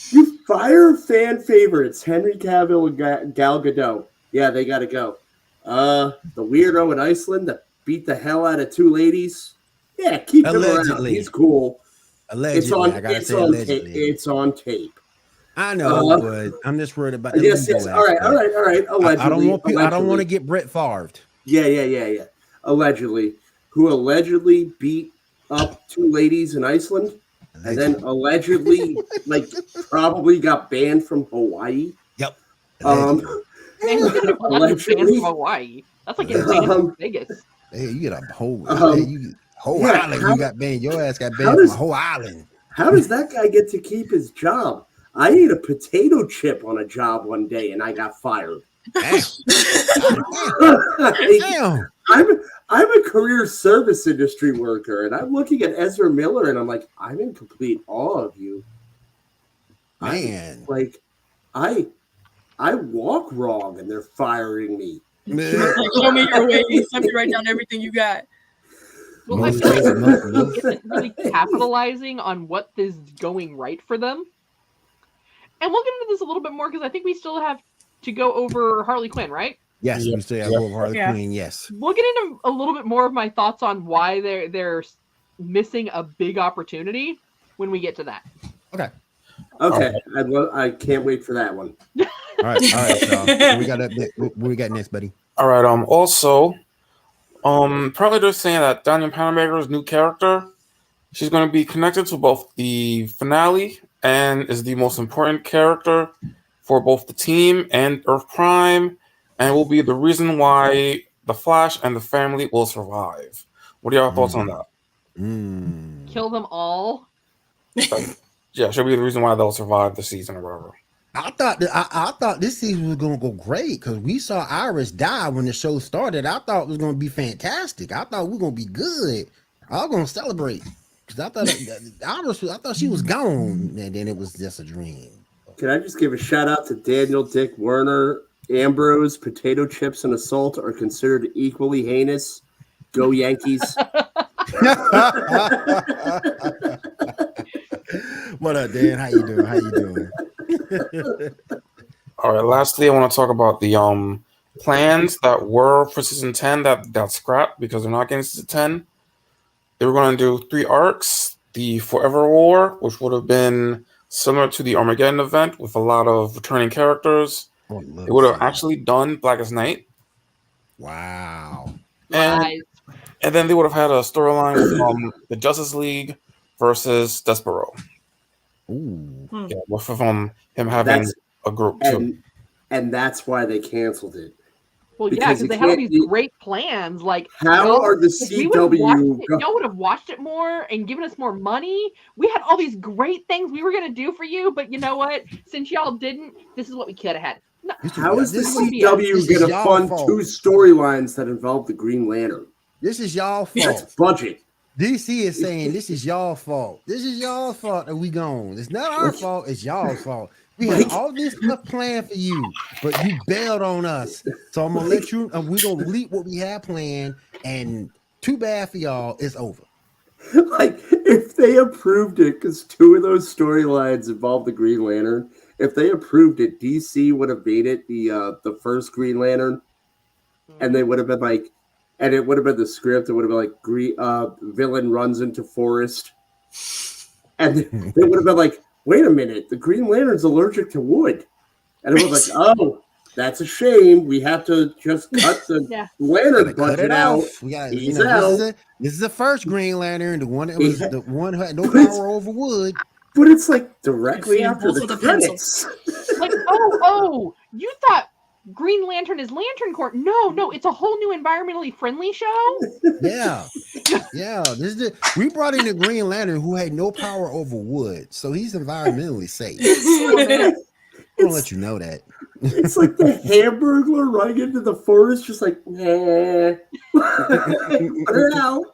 you fire fan favorites Henry Cavill and Gal Gadot. Yeah, they got to go. The weirdo in Iceland that beat the hell out of two ladies. Yeah, keep him around. He's cool. Allegedly, it's on tape. I know, but I'm just worried about. Yes. All right. Allegedly, I don't want to get Brett Favre. Yeah. Allegedly, who allegedly beat up two ladies in Iceland, and then allegedly, like, probably got banned from Hawaii. Yep. Allegedly from Hawaii. That's like getting banned from Vegas. Hey, you get a whole island. You got banned. Your ass got banned from a whole island. How does that guy get to keep his job? I ate a potato chip on a job one day and I got fired. Damn. I'm a career service industry worker, and I'm looking at Ezra Miller and I'm like, I'm in complete awe of you. Man. I walk wrong and they're firing me. Show me your ways. Let me write down everything you got. Well, I feel like isn't really capitalizing on what is going right for them. And we'll get into this a little bit more, because I think we still have to go over Harley Quinn, right? Yes, we still have over Harley Quinn. Yes, we'll get into a little bit more of my thoughts on why they're missing a big opportunity when we get to that. Okay. I can't wait for that one. All right. So what we got next, buddy? All right. Also, apparently they're saying that Daniel Panabaker's new character, she's going to be connected to both the finale and is the most important character for both the team and Earth Prime, and will be the reason why the Flash and the family will survive. What are your thoughts on that? Kill them all? Yeah, she'll be the reason why they'll survive the season or whatever. I thought this season was gonna go great, because we saw Iris die when the show started. I thought it was gonna be fantastic. I thought we were gonna be good. I was gonna celebrate, because I thought she was gone, and then it was just a dream. Can I just give a shout out to Daniel, Dick, Werner, Ambrose? Potato chips and assault are considered equally heinous. Go Yankees. What up, Dan? How you doing? All right. Lastly, I want to talk about the plans that were for season 10 that scrapped because they're not getting season 10. They were going to do 3 arcs: the Forever War, which would have been similar to the Armageddon event with a lot of returning characters. They would have actually done Blackest Night. Wow. And then they would have had a storyline with the Justice League versus Despero. Ooh. Yeah, with him having a group too. And that's why they canceled it. Well, because they had all these great plans. Like, how are the CW? Y'all would have watched it more and given us more money. We had all these great things we were going to do for you, but you know what? Since y'all didn't, this is what we could have had. No, how is the CW going to fund 2 storylines that involve the Green Lantern? This is y'all fault. That's budget. DC is saying this is y'all fault. This is y'all fault that we gone. It's not our fault. It's y'all's fault. We had all this stuff planned for you, but you bailed on us. So I'm gonna let you. We're gonna leak what we had planned, and too bad for y'all. It's over. Like, if they approved it, because 2 of those storylines involve the Green Lantern. If they approved it, DC would have made it the first Green Lantern, and they would have been like. And it would have been the script. It would have been like, villain runs into forest. And they would have been like, wait a minute, the Green Lantern's allergic to wood. And it was like, oh, That's a shame. We have to just cut the Yeah. Lantern Cut budget it out. off. We got, He's this is the first Green Lantern, the one that was the one who had no power over wood. But it's like directly Feed after both the of the credits. Like, oh, you thought Green Lantern is Lantern Corps? No, it's a whole new environmentally friendly show. Yeah. We brought in a Green Lantern who had no power over wood, so he's environmentally safe. I'm gonna let you know that. It's like the Hamburglar running into the forest, just like, nah. Put it out.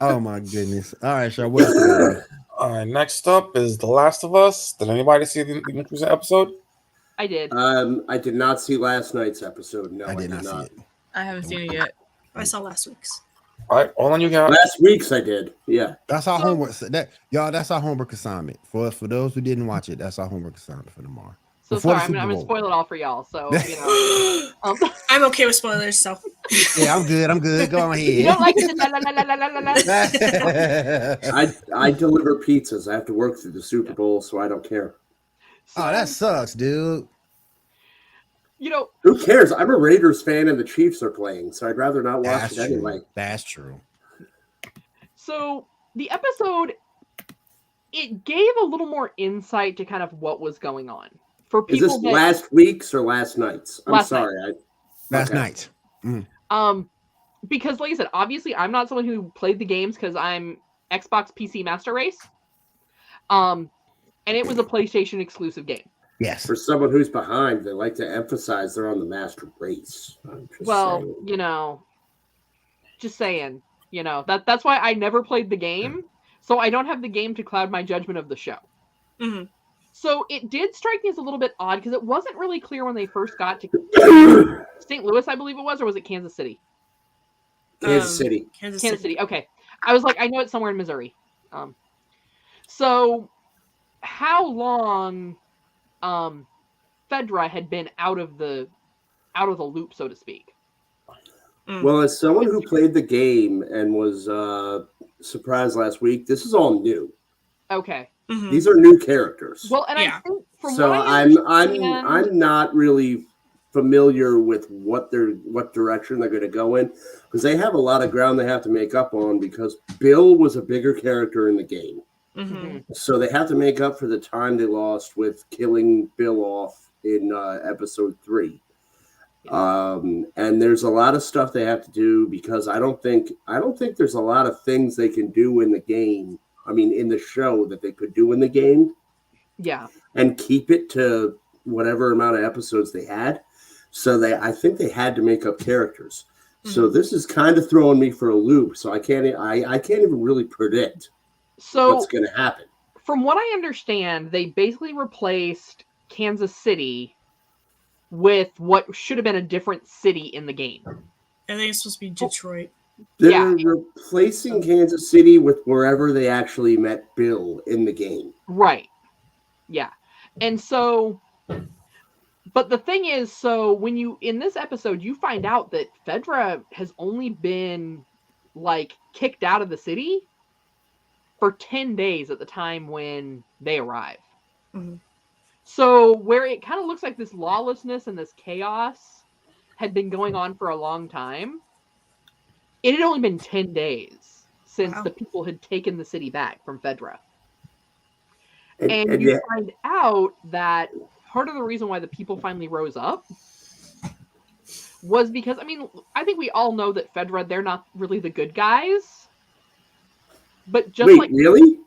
Oh my goodness! All right, Shaw, what's the All right, next up is The Last of Us. Did anybody see the most recent episode? I did. I did not see last night's episode. No, I did not see it. I haven't seen it yet. I saw last week's. All right, all on you got. Last week's I did. Yeah. That's our homework. That's our homework assignment for those who didn't watch it. That's our homework assignment for tomorrow. So Before the sorry, I'm Super gonna Bowl. spoil it all for y'all. So you know, I'm okay with spoilers, so Yeah, I'm good. Go on you ahead. don't like it? La, la, la, la, la, la, la. I deliver pizzas. I have to work through the Super Bowl, so I don't care. So, Oh, that sucks, dude. you know, Who cares? I'm a Raiders fan and the Chiefs are playing, so I'd rather not watch That's it true. anyway. That's true. so the episode, it gave a little more insight to kind of what was going on for Is people. this last week's or last night's? I'm Last sorry. Last Okay. night. Because like I said, obviously I'm not someone who played the games because I'm Xbox PC Master Race. And it was a PlayStation exclusive game. Yes. For someone who's behind, they like to emphasize they're on the master race. I'm just Well, saying. you know, just saying, you know, that's why I never played the game. So I don't have the game to cloud my judgment of the show. Mhm. So it did strike me as a little bit odd because it wasn't really clear when they first got to St. Louis, I believe it was, or was it Kansas City? Kansas City. Kansas Kansas City. City. Okay. I was like, I know it's somewhere in Missouri. So how long Fedra had been out of the loop, so to speak? Well, as someone who played the game and was surprised last week, this is all new. Okay. Mhm. These are new characters. Well, and Yeah. I think from so what I I'm understand, I'm not really familiar with what direction they're going to go in, because they have a lot of ground they have to make up on, because Bill was a bigger character in the game. Mhm. So they have to make up for the time they lost with killing Bill off in episode 3. And there's a lot of stuff they have to do, because I don't think there's a lot of things they can do in the game. I mean, in the show that they could do in the game yeah. and keep it to whatever amount of episodes they had. So I think they had to make up characters. So this is kind of throwing me for a loop. So I can't even really predict So what's going to happen. from what I understand, they basically replaced Kansas City with what should have been a different city in the game. I think it's supposed to be Detroit. They're replacing Kansas City with wherever they actually met Bill in the game. Right. Yeah. And so, but the thing is, so when in this episode, you find out that Fedra has only been like kicked out of the city for 10 days at the time when they arrive. Mhm. So where it kind of looks like this lawlessness and this chaos had been going on for a long time, it had only been 10 days since Wow. the people had taken the city back from Fedra. And And you find out that part of the reason why the people finally rose up was because, I mean, I think we all know that Fedra, they're not really the good guys. But just wait, really?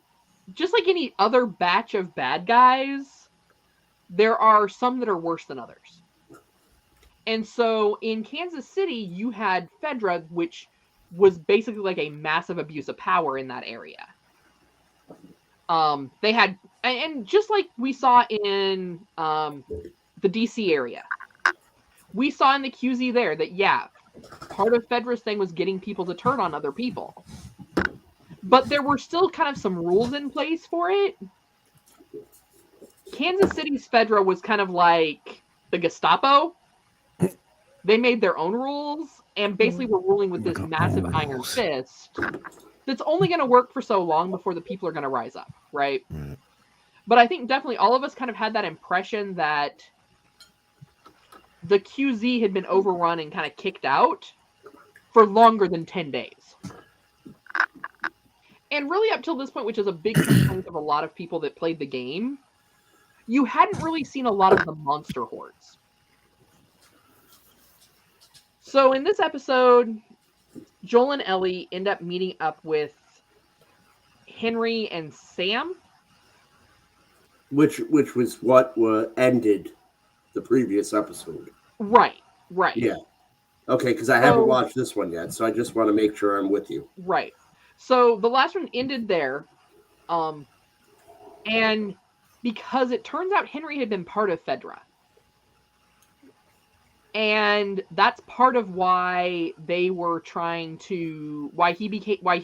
just like any other batch of bad guys, there are some that are worse than others. And so in Kansas City, you had Fedra, which was basically like a massive abuse of power in that area. They had, and just like we saw in the DC area, we saw in the QZ there that, yeah, part of Fedra's thing was getting people to turn on other people. But there were still kind of some rules in place for it. Kansas City's Fedra was kind of like the Gestapo. They made their own rules and basically were ruling with this massive iron fist that's only going to work for so long before the people are going to rise up, right? But I think definitely all of us kind of had that impression that the QZ had been overrun and kind of kicked out for longer than 10 days. And really up till this point, which is a big complaint of a lot of people that played the game, you hadn't really seen a lot of the monster hordes. So in this episode, Joel and Ellie end up meeting up with Henry and Sam. Which was what ended the previous episode. Right. Yeah. Okay, because I haven't watched this one yet, so I just want to make sure I'm with you. Right. So the last one ended there. And because it turns out Henry had been part of Fedra. And that's part of why they were why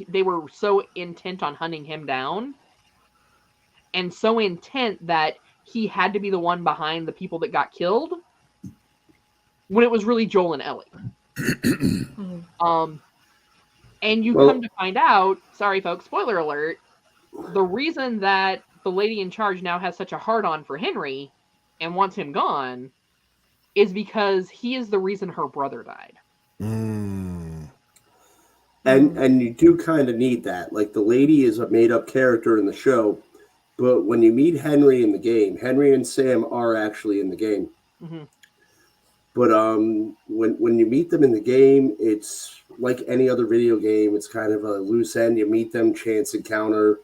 they were so intent on hunting him down. And so intent that he had to be the one behind the people that got killed. When it was really Joel and Ellie. And you come to find out, sorry folks, spoiler alert, the reason that the lady in charge now has such a hard-on for Henry and wants him gone is because he is the reason her brother died. And you do kind of need that. Like, the lady is a made-up character in the show, but when you meet Henry in the game, Henry and Sam are actually in the game. Mm-hmm. But when you meet them in the game, it's like any other video game. It's kind of a loose end. You meet them, chance encounter,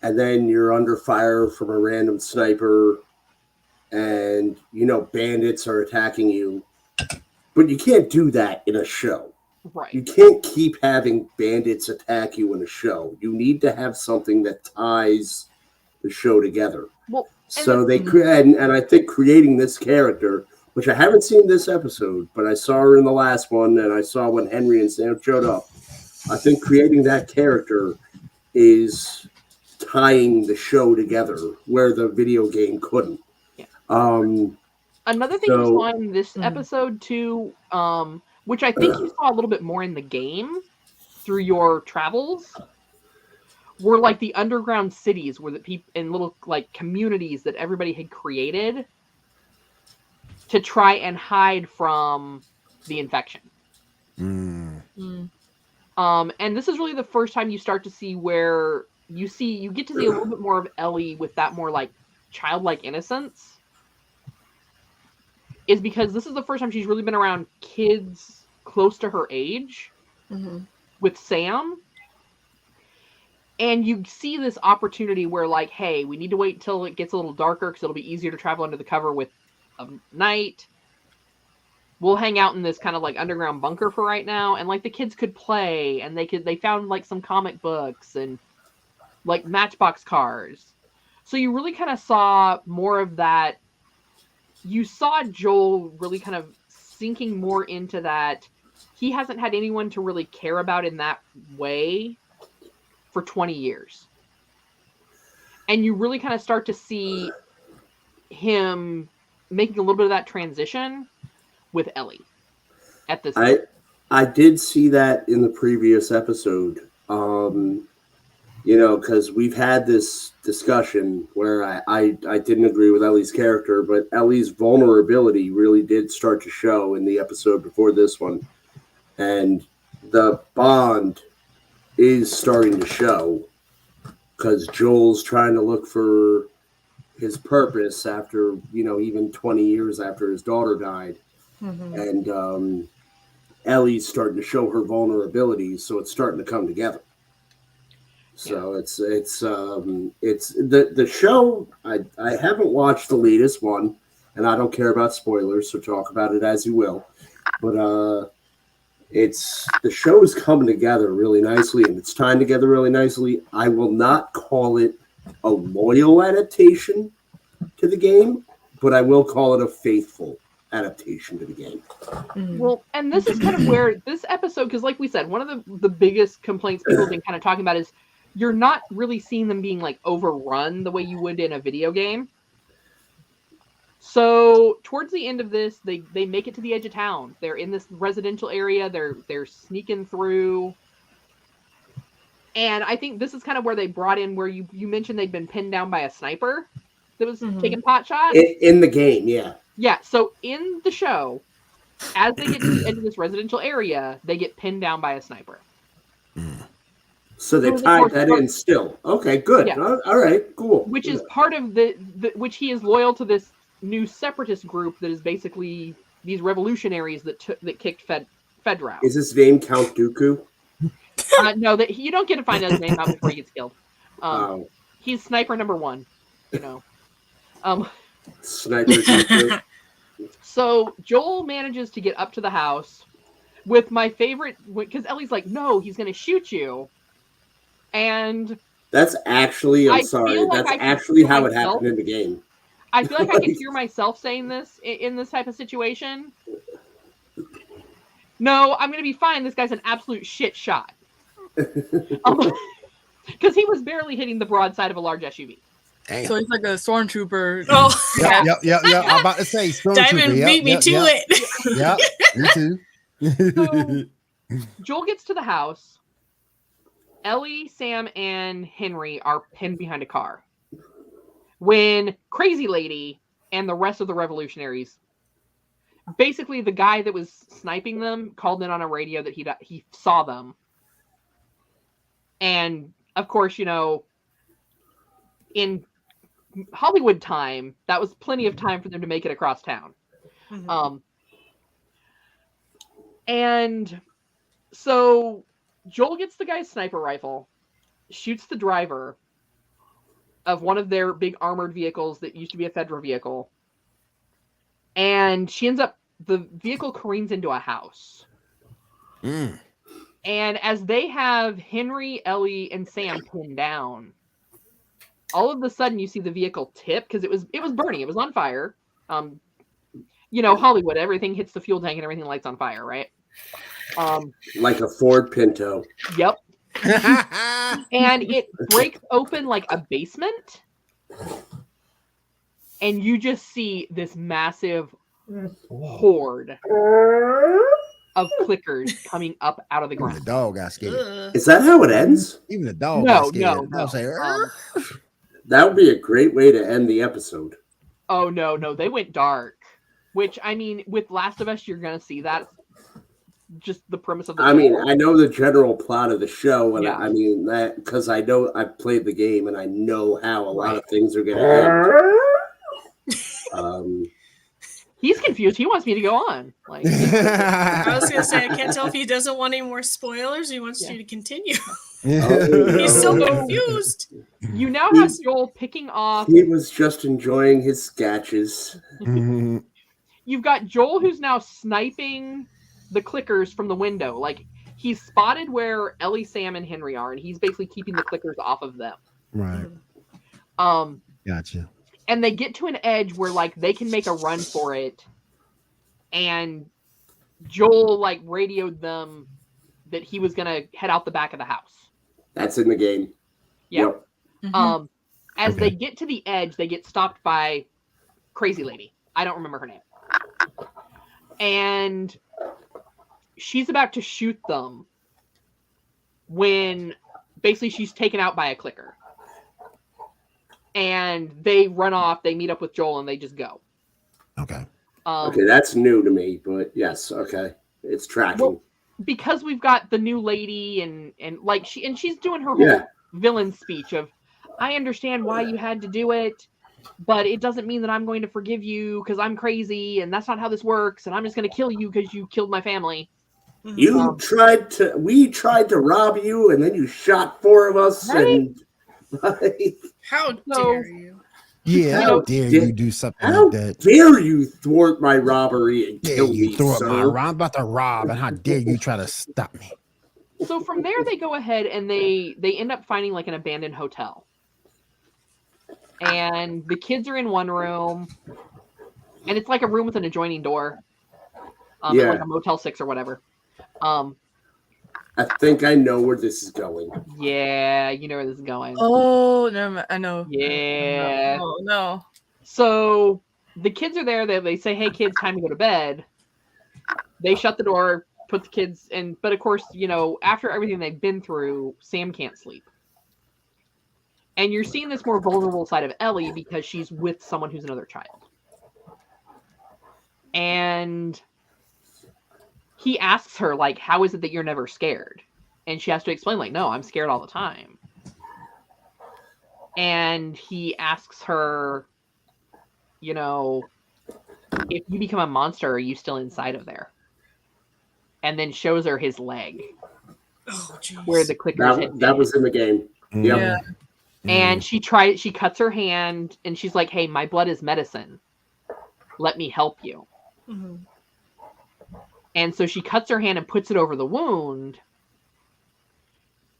and then you're under fire from a random sniper, and, bandits are attacking you. But you can't do that in a show. Right. You can't keep having bandits attack you in a show. You need to have something that ties the show together. Well, so and I think creating this character, which I haven't seen this episode, but I saw her in the last one, and I saw when Henry and Sam showed up. I think creating that character is tying the show together where the video game couldn't. Yeah. Another thing you saw in this episode too, which I think you saw a little bit more in the game through your travels, were like the underground cities where the people in little like communities that everybody had created to try and hide from the infection. And this is really the first time you start to see where you get to see a little bit more of Ellie with that more like childlike innocence, is because this is the first time she's really been around kids close to her age with Sam. And you see this opportunity where, like, hey, we need to wait until it gets a little darker because it'll be easier to travel under the cover with night. We'll hang out in this kind of like underground bunker for right now, and like the kids could play, and they found like some comic books and like Matchbox cars. So you really kind of saw more of that. You saw Joel really kind of sinking more into that. He hasn't had anyone to really care about in that way for 20 years. And you really kind of start to see him making a little bit of that transition with Ellie at this point. I did see that in the previous episode. Because we've had this discussion where I didn't agree with Ellie's character, but Ellie's vulnerability really did start to show in the episode before this one. And the bond is starting to show because Joel's trying to look for his purpose after, even 20 years after his daughter died. And Ellie's starting to show her vulnerability, so it's starting to come together. So it's the show. I haven't watched the latest one, and I don't care about spoilers, so talk about it as you will. But the show is coming together really nicely, and it's tying together really nicely. I will not call it a loyal adaptation to the game, but I will call it a faithful adaptation to the game. Well, and this is kind of where this episode, because like we said, one of the biggest complaints people have been kind of talking about is you're not really seeing them being like overrun the way you would in a video game. So towards the end of this, they make it to the edge of town. They're in this residential area. They're sneaking through. And I think this is kind of where they brought in where you mentioned they'd been pinned down by a sniper that was taking pot shots. In the game, yeah. Yeah, so in the show, as they get to the edge of this residential area, they get pinned down by a sniper. So they tied that in still. Okay, good. Yeah. All right, cool. Which is part of the which he is loyal to this new separatist group that is basically these revolutionaries that kicked Fedra out. Is his name Count Dooku? No, that you don't get to find out his name out before he gets killed. He's sniper number 1, you know. Sniper Dooku. So Joel manages to get up to the house with my favorite, because Ellie's like, no, he's going to shoot you. And that's actually, I'm sorry, that's actually how it happened in the game. I feel like I can hear myself saying this in this type of situation. No, I'm going to be fine. This guy's an absolute shit shot. Because he was barely hitting the broadside of a large SUV. Damn. So he's like a stormtrooper. Oh, Yep. I'm about to say stormtrooper. Diamond beat me to it. Yep, me too. So, Joel gets to the house. Ellie, Sam, and Henry are pinned behind a car. When Crazy Lady and the rest of the revolutionaries, basically the guy that was sniping them called in on a radio that he saw them. And, of course, you know, in Hollywood time, that was plenty of time for them to make it across town. Mm-hmm. And so Joel gets the guy's sniper rifle, shoots the driver of one of their big armored vehicles that used to be a Fedra vehicle. And the vehicle careens into a house. And as they have Henry, Ellie, and Sam pinned down, all of a sudden you see the vehicle tip because it was burning. It was on fire. You know, Hollywood, everything hits the fuel tank and everything lights on fire, right? Like a Ford Pinto. Yep. And it breaks open like a basement. And you just see this massive horde of clickers coming up out of the ground. The dog got scared. Is that how it ends? Even the dog got scared. No. That would be a great way to end the episode. Oh, no. They went dark. Which, I mean, with Last of Us, you're going to see that. Just the premise of the show. I mean, I know the general plot of the show, and I mean that because I know I've played the game and I know how a lot of things are going to end. He's confused. He wants me to go on. Like, I was going to say, I can't tell if he doesn't want any more spoilers. Or he wants you to continue. He's so confused. You now have Joel picking off. He was just enjoying his sketches. You've got Joel who's now sniping the clickers from the window. Like, he's spotted where Ellie, Sam, and Henry are, and he's basically keeping the clickers off of them. Right. Gotcha. And they get to an edge where, like, they can make a run for it, and Joel, like, radioed them that he was going to head out the back of the house. That's in the game. Yeah. Yep. As they get to the edge, they get stopped by Crazy Lady. I don't remember her name. And she's about to shoot them when basically she's taken out by a clicker. And they run off, they meet up with Joel, and they just go. Okay. Okay, that's new to me, but yes, okay. It's tracking. Well, because we've got the new lady and like she's doing her whole villain speech of, I understand why you had to do it, but it doesn't mean that I'm going to forgive you because I'm crazy and that's not how this works, and I'm just going to kill you because you killed my family. We tried to rob you, and then you shot 4 of us, right? And how dare you? Yeah, how dare you do something like that? How dare you thwart my robbery and kill me, I'm about to rob, and how dare you try to stop me? So from there, they go ahead and they end up finding like an abandoned hotel. And the kids are in one room, and it's like a room with an adjoining door. Like a Motel 6 or whatever. I think I know where this is going. Yeah, you know where this is going. Oh, no, I know. Yeah. Oh, no. So the kids are there. They say, hey, kids, time to go to bed. They shut the door, put the kids in. But, of course, you know, after everything they've been through, Sam can't sleep. And you're seeing this more vulnerable side of Ellie because she's with someone who's another child. And he asks her, like, how is it that you're never scared? And she has to explain, like, no, I'm scared all the time. And he asks her, you know, if you become a monster, are you still inside of there? And then shows her his leg. Oh, geez. Where the clickers that was in the game. Yeah. And she cuts her hand, and she's like, hey, my blood is medicine. Let me help you. Mm-hmm. And so she cuts her hand and puts it over the wound,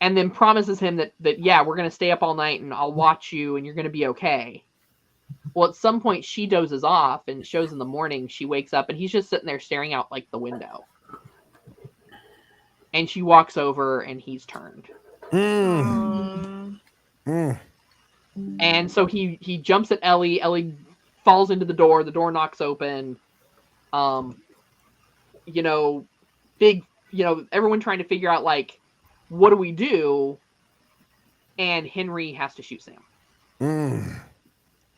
and then promises him that yeah, we're going to stay up all night, and I'll watch you, and you're going to be okay. Well, at some point, she dozes off, and it shows in the morning, she wakes up, and he's just sitting there staring out, like, the window. And she walks over, and he's turned. And so he jumps at Ellie. Ellie falls into the door. The door knocks open. You know, everyone trying to figure out, like, what do we do? And Henry has to shoot Sam.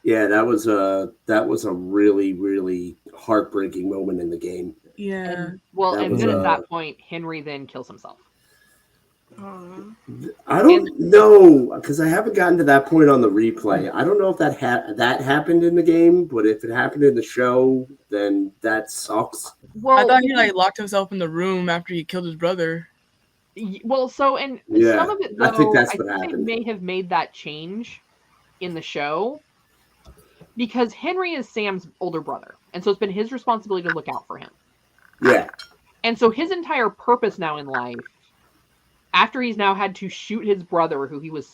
Yeah, that was a really, really heartbreaking moment in the game. Yeah. And then at that point, Henry then kills himself. I don't know, because I haven't gotten to that point on the replay. I don't know if that happened in the game, but if it happened in the show, then that sucks. Well, I thought he like locked himself in the room after he killed his brother. Well, so some of it, though, I think that's what happened. They may have made that change in the show because Henry is Sam's older brother, and so it's been his responsibility to look out for him. Yeah. And so his entire purpose now in life, after he's now had to shoot his brother, who he was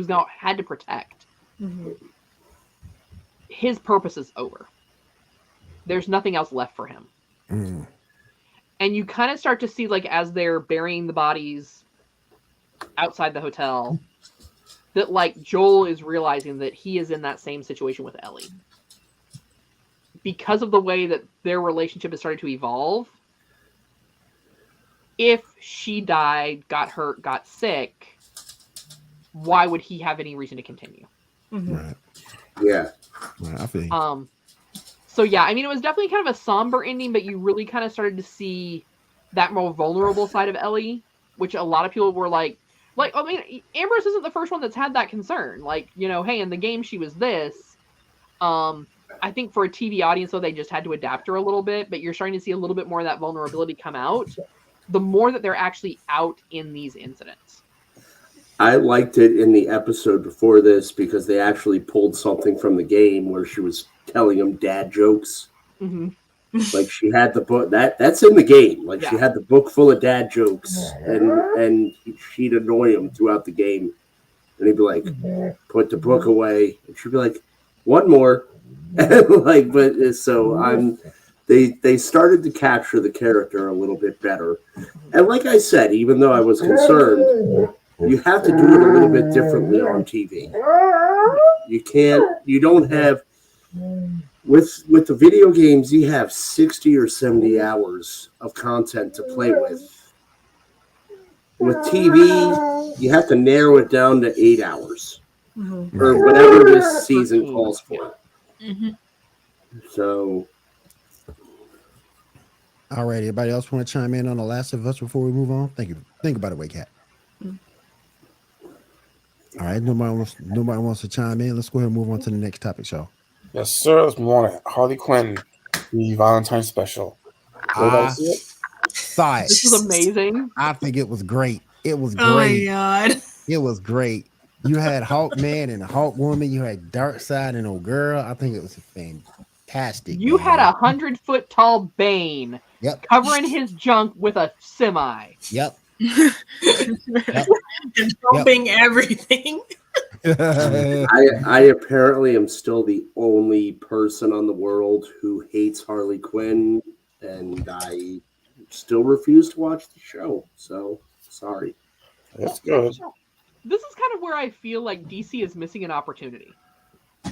now had to protect, his purpose is over. There's nothing else left for him. And you kind of start to see, like, as they're burying the bodies outside the hotel, that, like, Joel is realizing that he is in that same situation with Ellie. Because of the way that their relationship has started to evolve, if she died, got hurt, got sick, why would he have any reason to continue? Right. Yeah. Right, I feel. So yeah, I mean, it was definitely kind of a somber ending, but you really kind of started to see that more vulnerable side of Ellie, which a lot of people were like, I mean, Ambrose isn't the first one that's had that concern. Like, you know, hey, in the game she was this. I think for a TV audience, though, they just had to adapt her a little bit, but you're starting to see a little bit more of that vulnerability come out the more that they're actually out in these incidents. I liked it in the episode before this because they actually pulled something from the game where she was telling him dad jokes. Like she had the book that's in the game. Like she had the book full of dad jokes, and she'd annoy him throughout the game, and he'd be like, "Put the book away," and she'd be like, "One more," like. But so they started to capture the character a little bit better, and like I said, even though I was concerned, you have to do it a little bit differently on TV. You don't have. With the video games, you have 60 or 70 hours of content to play with. With TV, you have to narrow it down to 8 hours. Or whatever this season calls for. So. All right, anybody else want to chime in on The Last of Us before we move on? Think about it, Cat. All right, nobody wants to chime in. Let's go ahead and move on to the next topic, show. Yes, sir. Let's move on. Harley Quinn, the Valentine's special. I saw it. This was amazing. I think it was great. It was great. Oh my god. It was great. You had Hawkman and Hawkwoman. You had Darkseid and old girl. I think it was fantastic. You had 100-foot tall Bane covering his junk with a semi. Yep. And bumping everything. I apparently am still the only person on the world who hates Harley Quinn, and I still refuse to watch the show. So sorry. That's good. This is kind of where I feel like DC is missing an opportunity.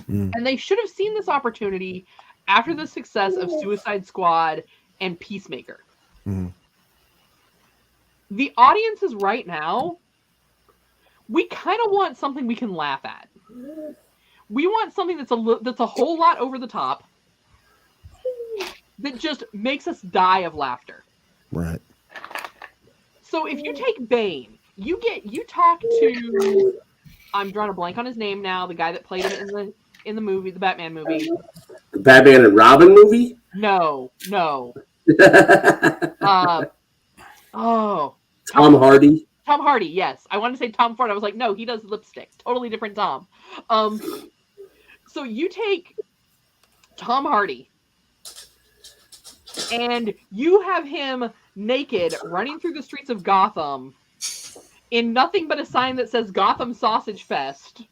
And they should have seen this opportunity after the success of Suicide Squad and Peacemaker. The audiences right now, we kind of want something we can laugh at. We want something that's a whole lot over the top, that just makes us die of laughter. Right. So if you take Bane, you talk to, I'm drawing a blank on his name now, the guy that played him in the movie, the Batman movie. The Batman and Robin movie? No. Tom Hardy. Tom Hardy, yes. I wanted to say Tom Ford. I was like, no, he does lipstick. Totally different Tom. So you take Tom Hardy and you have him naked running through the streets of Gotham in nothing but a sign that says Gotham Sausage Fest.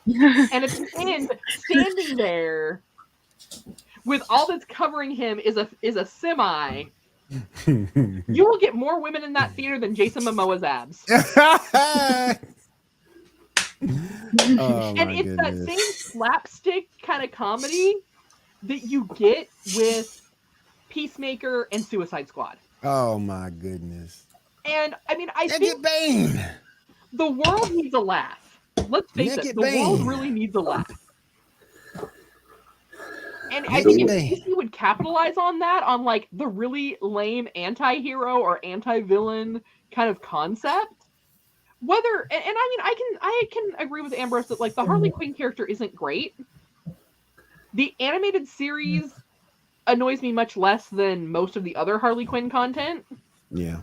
And at the end, standing there with all that's covering him is a semi. You will get more women in that theater than Jason Momoa's abs. And it's that same slapstick kind of comedy that you get with Peacemaker and Suicide Squad. Oh my goodness. And I mean, I think Bane. The world needs a laugh. Let's face it, the world really needs a laugh. And I think if DC would capitalize on that, on like the really lame anti-hero or anti-villain kind of concept, whether and I mean I can agree with Ambrose that like the Harley Quinn character isn't great. The animated series annoys me much less than most of the other Harley Quinn content. Yeah.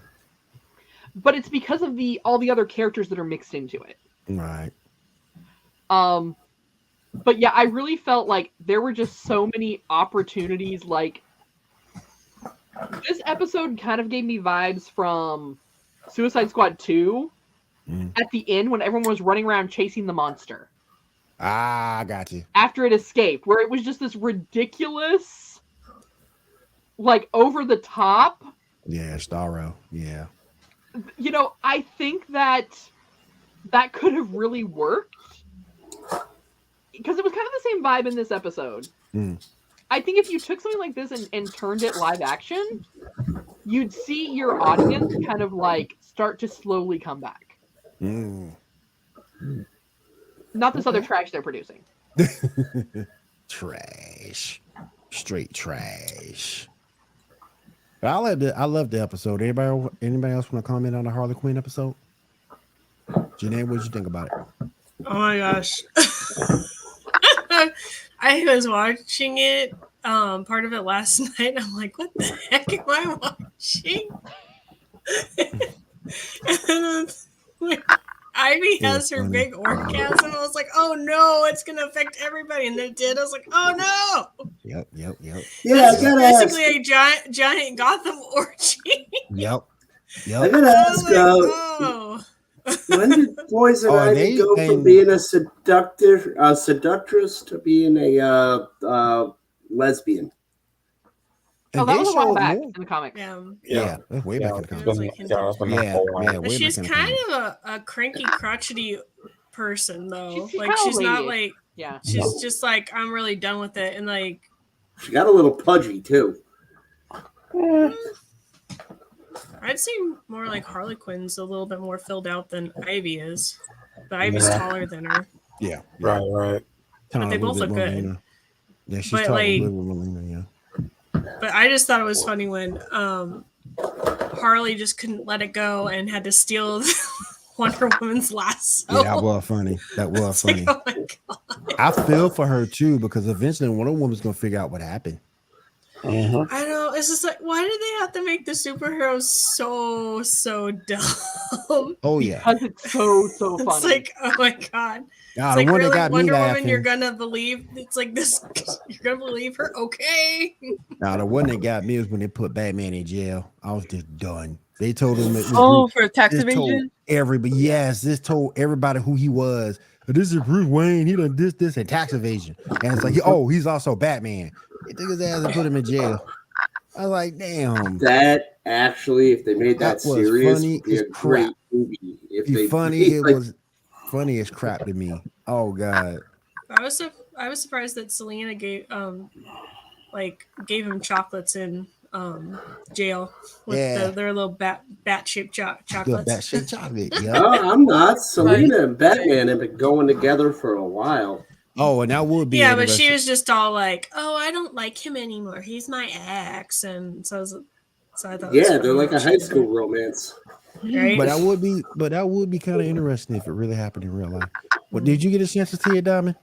But it's because of all the other characters that are mixed into it. Right. But yeah, I really felt like there were just so many opportunities. Like, this episode kind of gave me vibes from Suicide Squad 2 at the end when everyone was running around chasing the monster. Ah, I got you. After it escaped, where it was just this ridiculous, like, over the top. Yeah, Starro. Yeah. You know, I think that could have really worked. Because it was kind of the same vibe in this episode. I think if you took something like this and turned it live action, you'd see your audience kind of like start to slowly come back. Not this other trash they're producing. Trash. Straight trash. But I love the episode. Anybody else want to comment on the Harley Quinn episode? Janae, what did you think about it? Oh my gosh. I was watching it, part of it last night. I'm like, what the heck am I watching? And then like, Ivy has her big orgasm. I was like, oh no, it's gonna affect everybody. And it did. I was like, oh no. Yep. Yeah, basically a giant Gotham orgy. Yep. I gotta ask, when did Poison Ivy go from being a seductress to being a lesbian? Oh, that was a while back in the comics. Yeah, that's way back in the comics. She's kind of a cranky, crotchety person, though. She's not like, she's just like, I'm really done with it, and like, she got a little pudgy too. I'd say more like Harley Quinn's a little bit more filled out than Ivy is, but Ivy's taller than her. Yeah. Right. But they both look good. Yeah, she's taller than Melina, But I just thought it was funny when Harley just couldn't let it go and had to steal Wonder Woman's lasso. Yeah, that was funny. Like, oh my God. I feel for her too, because eventually Wonder Woman's gonna figure out what happened. I know. It's just like, why did they have to make the superheroes so dumb? Oh yeah, because it's so funny. It's like, oh my God. Nah, it's like, really, got Wonder Woman, laughing. you're gonna believe it's like this. You're gonna believe her, okay? Now the one that got me was when they put Batman in jail. I was just done. They told him it for tax evasion. Everybody, this told everybody who he was. This is Bruce Wayne. He done this and tax evasion. And it's like, he's also Batman. They took his ass and put him in jail. I was like, damn. That actually, if they made that serious, funny, would be a great movie. It was funny as crap to me. Oh God. I was surprised that Selena gave him chocolates in jail with their little bat shaped chocolates. Bat shaped chocolate. Yeah. I'm not. Selena and Batman have been going together for a while. Oh, and that would be Yeah, but she interesting. was just all like, "Oh, I don't like him anymore. He's my ex," and so I thought, it was Yeah, funny they're like how a she high did school it. romance. Right? But that would be kind of interesting if it really happened in real life. Well, did you get a chance to see it, Diamond?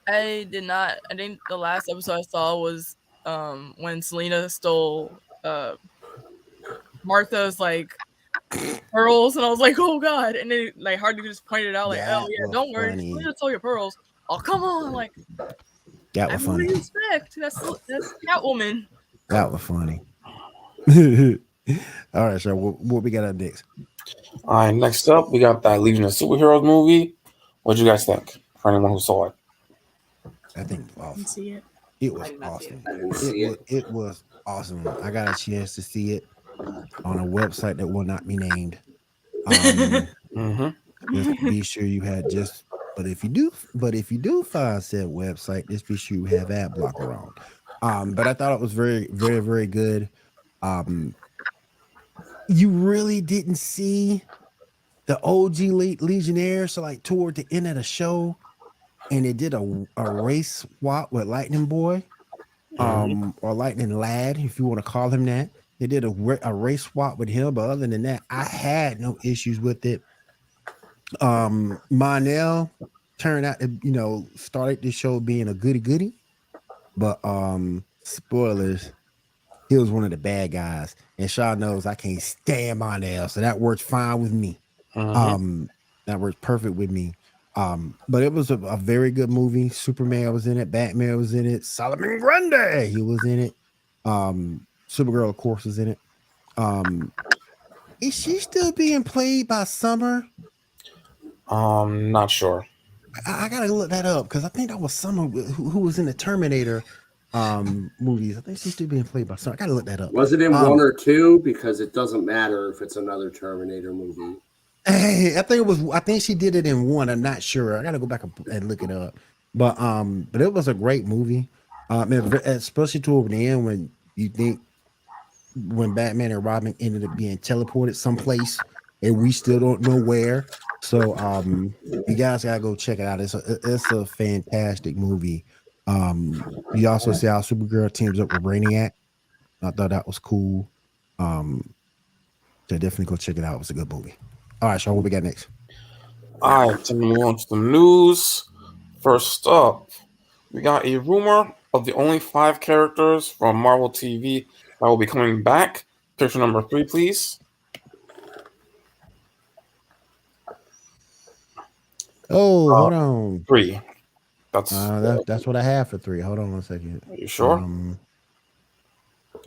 I did not. I think the last episode I saw was when Selena stole Martha's like pearls, and I was like, oh god, and then like Hardy just pointed out like, That oh yeah, was don't worry, funny. Selena stole your pearls. Oh come on, like That was what do funny. you expect? That's Catwoman. That was funny. All right, so what we got up next? All right, next up, we got that Legion of Superheroes movie. What'd you guys think? For anyone who saw it, I think I didn't see it. it was I did not see awesome. I didn't see it. It was awesome. I got a chance to see it on a website that will not be named. Just be sure you had but if you do find said website, just be sure you have ad blocker on. But I thought it was very, very, very good. You really didn't see the OG Legionnaires, so like toward the end of the show, and they did a race swap with Lightning Boy, or Lightning Lad, if you want to call him that. They did a race swap with him, but other than that, I had no issues with it. Monel turned out to, started the show being a goody, but spoilers, he was one of the bad guys, and Shaw knows I can't stand Monel, so that works fine with me. That works perfect with me. But it was a very good movie. Superman was in it, Batman was in it, Solomon Grundy, he was in it. Supergirl, of course, was in it. Is she still being played by Summer? Not sure. I gotta look that up because I think that was Summer who was in the Terminator movies. I think she's still being played by Summer. I gotta look that up. Was it in one or two? Because it doesn't matter if it's another Terminator movie. Hey, I think she did it in one. I'm not sure. I gotta go back and look it up. But it was a great movie. Especially toward the end when Batman and Robin ended up being teleported someplace and we still don't know where. So you guys gotta go check it out. It's a fantastic movie. You also see how Supergirl teams up with Brainiac. I thought that was cool. So definitely go check it out. It was a good movie. All right, Sean, what we got next? All right, time to move on to the news. First up, we got a rumor of the only 5 characters from Marvel TV that will be coming back. Picture number 3, please. Oh, hold on. 3. That's what I have for 3. Hold on one second. Are you sure?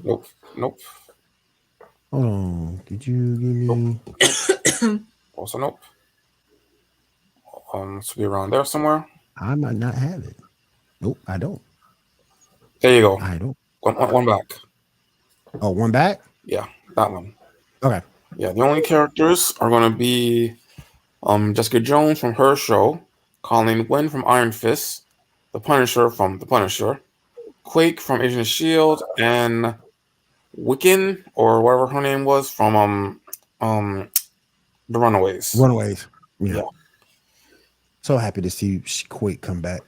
Nope. Hold on. Did you give me? Nope. Also, nope. This will be around there somewhere. I might not have it. Nope, I don't. There you go. I don't. One back. Oh, one back? Yeah, that one. Okay. Yeah, the only characters are going to be Jessica Jones from her show, Colleen Wynn from Iron Fist, The Punisher from The Punisher, Quake from Agent of S.H.I.E.L.D., and Wiccan, or whatever her name was, from The Runaways. Yeah. So happy to see Quake come back.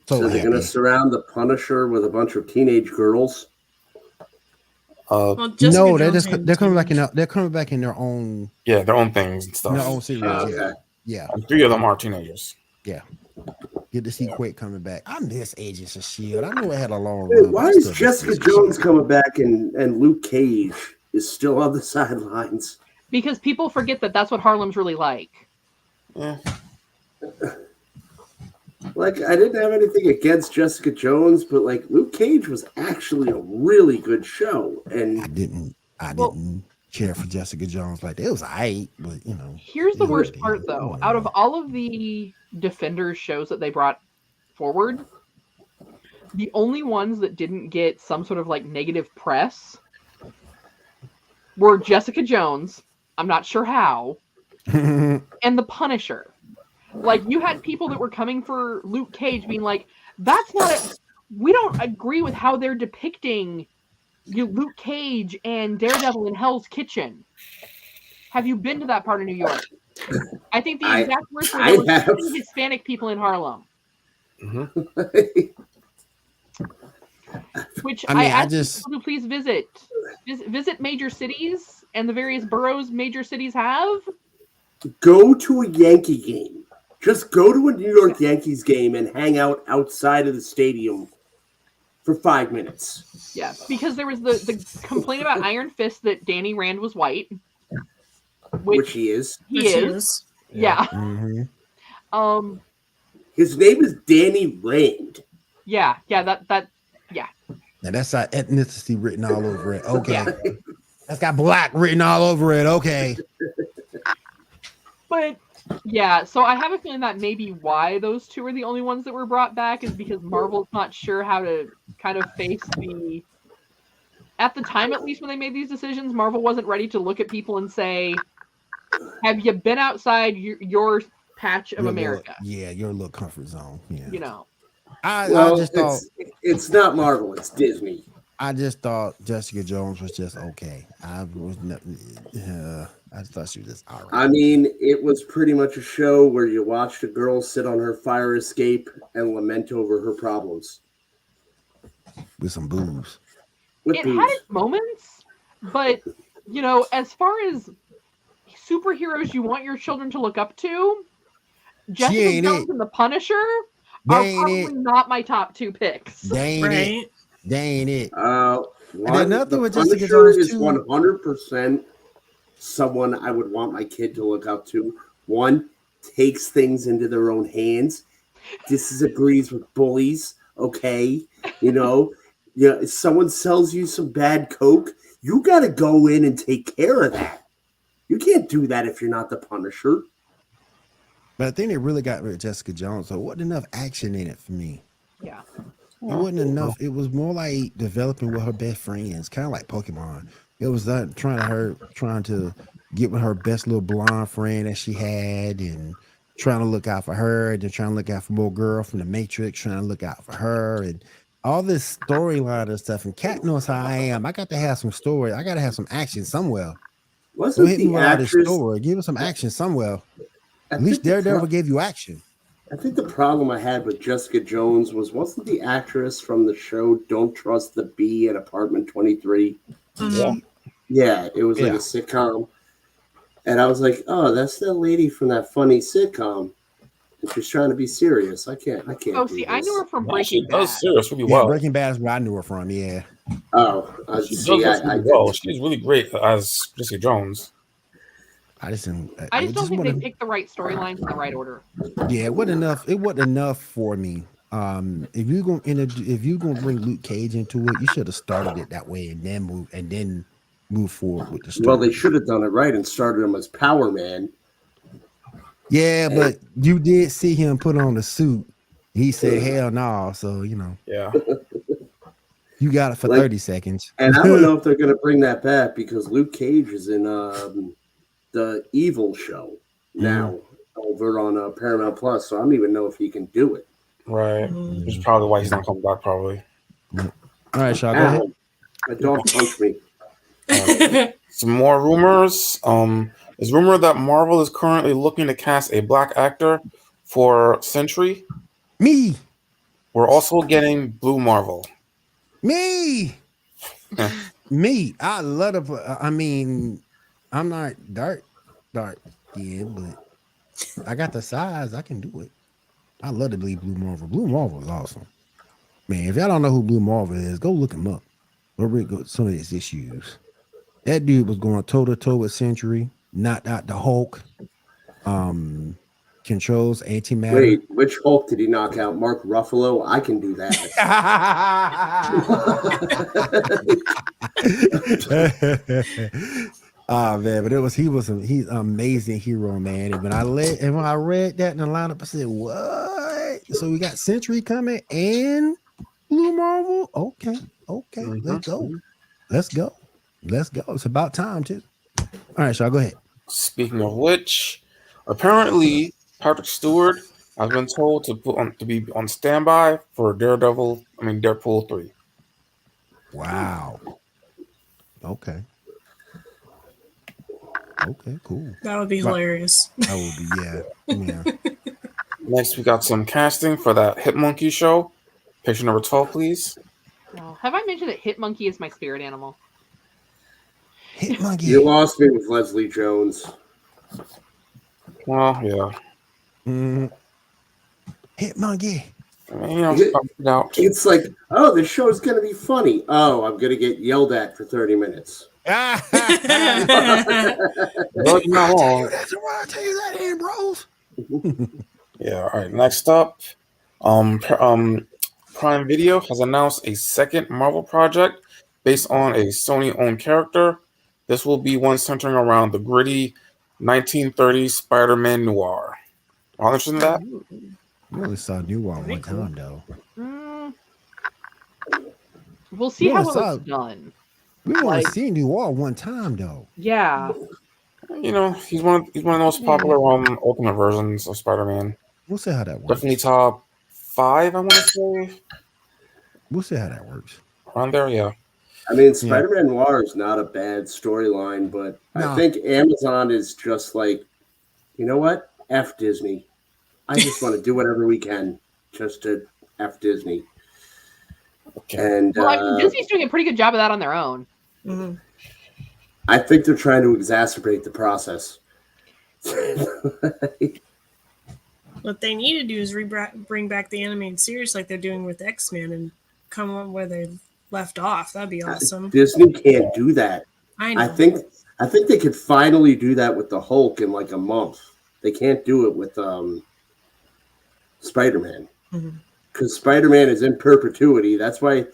So they're going to surround the Punisher with a bunch of teenage girls. No, they're coming back in their own. Yeah, their own things and stuff. Their own series. Okay. Yeah. And 3 of them are teenagers. Yeah. Good to see Quake coming back. I miss Agents of S.H.I.E.L.D. I know it had a long Hey, run. why is Jessica Jones coming back and Luke Cage is still on the sidelines? Because people forget that that's what Harlem's really like. Yeah. Like, I didn't have anything against Jessica Jones, but like Luke Cage was actually a really good show. And I didn't care for Jessica Jones like that. It was aight, but Here's the worst part though. Out of all of the Defenders shows that they brought forward, the only ones that didn't get some sort of like negative press were Jessica Jones, I'm not sure how, and The Punisher. Like, you had people that were coming for Luke Cage being like, we don't agree with how they're depicting Luke Cage and Daredevil in Hell's Kitchen. Have you been to that part of New York? I think the exact words were there were Hispanic people in Harlem. Which I mean, I ask just- people to please visit major cities and the various boroughs major cities have. Go to a Yankee game. Just go to a New York Yankees game and hang out outside of the stadium for 5 minutes. Yeah, because there was the complaint about Iron Fist that Danny Rand was white, Which he is. He is. Yeah. Mhm. His name is Danny Rand. Yeah. Now that's got ethnicity written all over it. Okay. That's got black written all over it. Okay. But yeah, so I have a feeling that maybe why those two are the only ones that were brought back is because Marvel's not sure how to kind of face the. At the time, at least when they made these decisions, Marvel wasn't ready to look at people and say, "Have you been outside your patch of America?" Your little comfort zone. Yeah. You know. I just thought it's not Marvel, it's Disney. I just thought Jessica Jones was just okay. I thought she was just all right. I mean, it was pretty much a show where you watched a girl sit on her fire escape and lament over her problems. With some boobs. It had its moments, but you know, as far as superheroes you want your children to look up to, Jessica Jones and the Punisher are probably not my top two picks. They ain't it. Another with Jessica Jones is 100% someone I would want my kid to look up to. One, takes things into their own hands, disagrees with bullies. Okay, if someone sells you some bad coke, you got to go in and take care of that. You can't do that if you're not the Punisher. But I think they really got rid of Jessica Jones, so it wasn't enough action in it for me. Yeah. It wasn't enough. It was more like developing with her best friends, kind of like Pokemon. It was trying to get with her best little blonde friend that she had and trying to look out for her, and then trying to look out for more girl from the Matrix, trying to look out for her, and all this storyline and stuff. And Kat knows how I am. I got to have some story. I got to have some action somewhere. Wasn't hit me the with all this actress? story. Give us some action somewhere. At least Daredevil gave you action. I think the problem I had with Jessica Jones wasn't the actress from the show Don't Trust the Bee at Apartment 23? Yeah, it was like a sitcom. And I was like, oh, that's the lady from that funny sitcom. And she's trying to be serious. I can't. Oh, see, I knew her from Breaking Bad. That's serious really Yeah, well. Breaking Bad is where I knew her from. Yeah. Oh, She does really well. She's really great as Jessica Jones. I just don't think they picked the right storylines in the right order. Yeah, it wasn't enough. It wasn't enough for me. If you're gonna bring Luke Cage into it, you should have started it that way and then move forward with the story. Well, they should have done it right and started him as Power Man. Yeah, but you did see him put on the suit. He said, "Hell no!" So Yeah. You got it for 30 seconds. And I don't know if they're going to bring that back because Luke Cage is in the Evil show now over on Paramount Plus. So I don't even know if he can do it. Right. Which is probably why he's not coming back, probably. All right, Shaw, go ahead. My dog punched me. Some more rumors. It's rumored that Marvel is currently looking to cast a black actor for Sentry. Me. We're also getting Blue Marvel. Me. Me. I love the. I mean, I'm not dark, yeah, but I got the size. I can do it. I love to believe Blue Marvel. Blue Marvel is awesome. Man, if y'all don't know who Blue Marvel is, go look him up. Go read some of his issues. That dude was going toe to toe with Sentry, knocked out the Hulk. Controls antimatter. Wait, which Hulk did he knock out? Mark Ruffalo? I can do that. Man, but he's an amazing hero, man. And when I read that in the lineup, I said, "What?" So we got Sentry coming and Blue Marvel. Okay, let's go. It's about time too. All right, Shaw, go ahead. Speaking of which, apparently Patrick Stewart has been told to be on standby for Deadpool 3. Wow. Okay, cool. That would be hilarious. That would be, yeah. Next, we got some casting for that Hitmonkey show. Picture number 12, please. Have I mentioned that Hitmonkey is my spirit animal? Hitmonkey. You lost me with Leslie Jones. Well, yeah. Hitmonkey. I mean, It's like, oh, the show's going to be funny. Oh, I'm going to get yelled at for 30 minutes. Well, you're not wrong. That's why I tell you that, Ambrose. Yeah, all right. Next up, Prime Video has announced a second Marvel project based on a Sony-owned character. This will be one centering around the gritty 1930s Spider-Man noir. All interested in that? I only saw Noir one time, though. We'll see how it's done. We only seen Noir one time, though. Yeah. You know, he's one of the most popular Ultimate versions of Spider-Man. We'll see how that works. Definitely top 5, I want to say. We'll see how that works. Around there, yeah. I mean, Spider-Man Noir is not a bad storyline, but I think Amazon is just like, you know what? F Disney. I just want to do whatever we can just to F Disney. Okay. And well, I mean, Disney's doing a pretty good job of that on their own. Mm-hmm. I think they're trying to exacerbate the process. What they need to do is bring back the animated series like they're doing with X-Men and come on where they left off. That'd be awesome. Disney can't do that. I know. I think they could finally do that with the Hulk in like a month. They can't do it with Spider-Man because Spider-Man is in perpetuity. That's why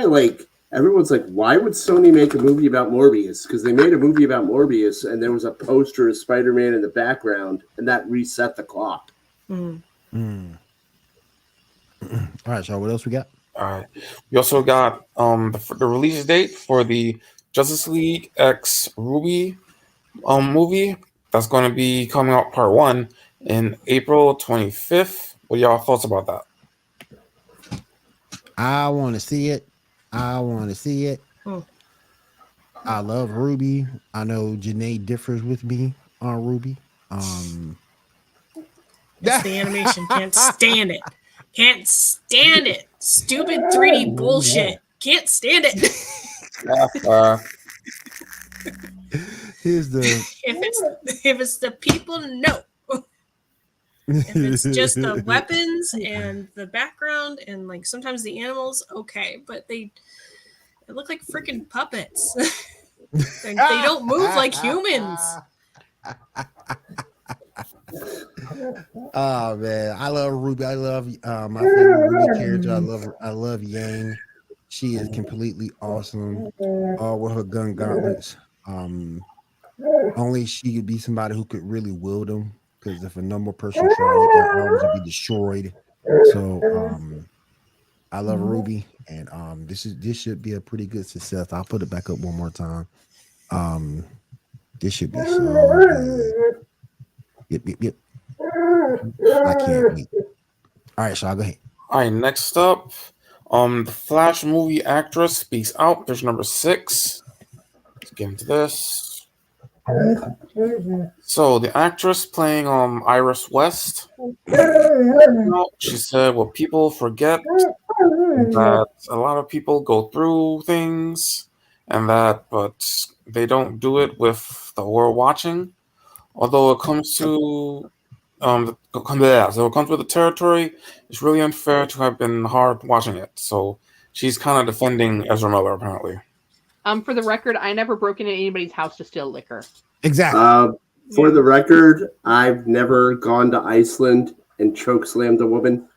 like everyone's like, why would Sony make a movie about Morbius? Because they made a movie about Morbius and there was a poster of Spider-Man in the background and that reset the clock. All right, so what else we got? All right. We also got the release date for the Justice League X RWBY movie. That's going to be coming out part 1 in April 25th. What are y'all thoughts about that? I want to see it. I love RWBY. I know Janae differs with me on RWBY. It's the animation. Can't stand it. Can't stand it. Stupid 3D bullshit. Can't stand it. Here's the if it's the people, no. If it's just the weapons and the background and like sometimes the animals, okay, but they look like freaking puppets. They don't move like humans. Oh man, I love RWBY. I love my favorite RWBY character. I love Yang. She is completely awesome. With her gun gauntlets. Only she could be somebody who could really wield them. Because if a normal person tried it, their arms would be destroyed. So I love RWBY, and this should be a pretty good success. I'll put it back up one more time. This should be so good. Yep. I can't wait. All right, Shaw, go ahead. All right, next up, the Flash movie actress speaks out. Picture number 6. Let's get into this. So the actress playing Iris West, she said, "Well, people forget that a lot of people go through things, and but they don't do it with the world watching. Although it comes to so it comes with the territory, it's really unfair to have been hard watching it." So she's kind of defending Ezra Miller, apparently. For the record, I never broke into anybody's house to steal liquor. Exactly. For the record, I've never gone to Iceland and chokeslammed a woman,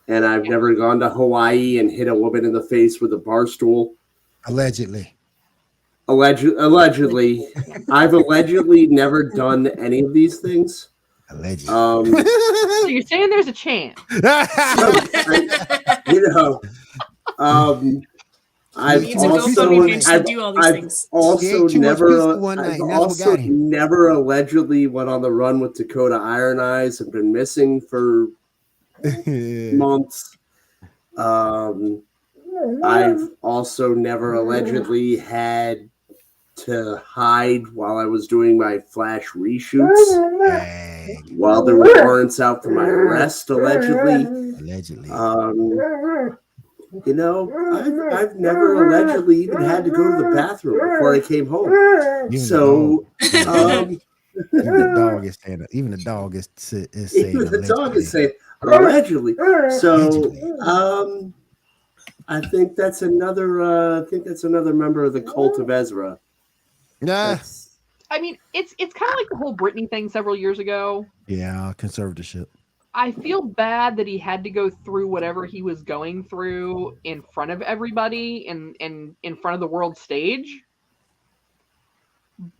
and I've never gone to Hawaii and hit a woman in the face with a bar stool. Allegedly. Allegedly. I've allegedly never done any of these things. Allegedly. So you're saying there's a chance? I've also never allegedly went on the run with Dakota Iron Eyes and been missing for months. I've also never allegedly had to hide while I was doing my Flash reshoots. while there were warrants out for my arrest, allegedly. You know, I've never allegedly even had to go to the bathroom before I came home. So, even the dog is saying allegedly. So, I think that's another member of the cult of Ezra. Yeah. I mean, it's kind of like the whole Britney thing several years ago. Yeah, conservatorship. I feel bad that he had to go through whatever he was going through in front of everybody and in front of the world stage.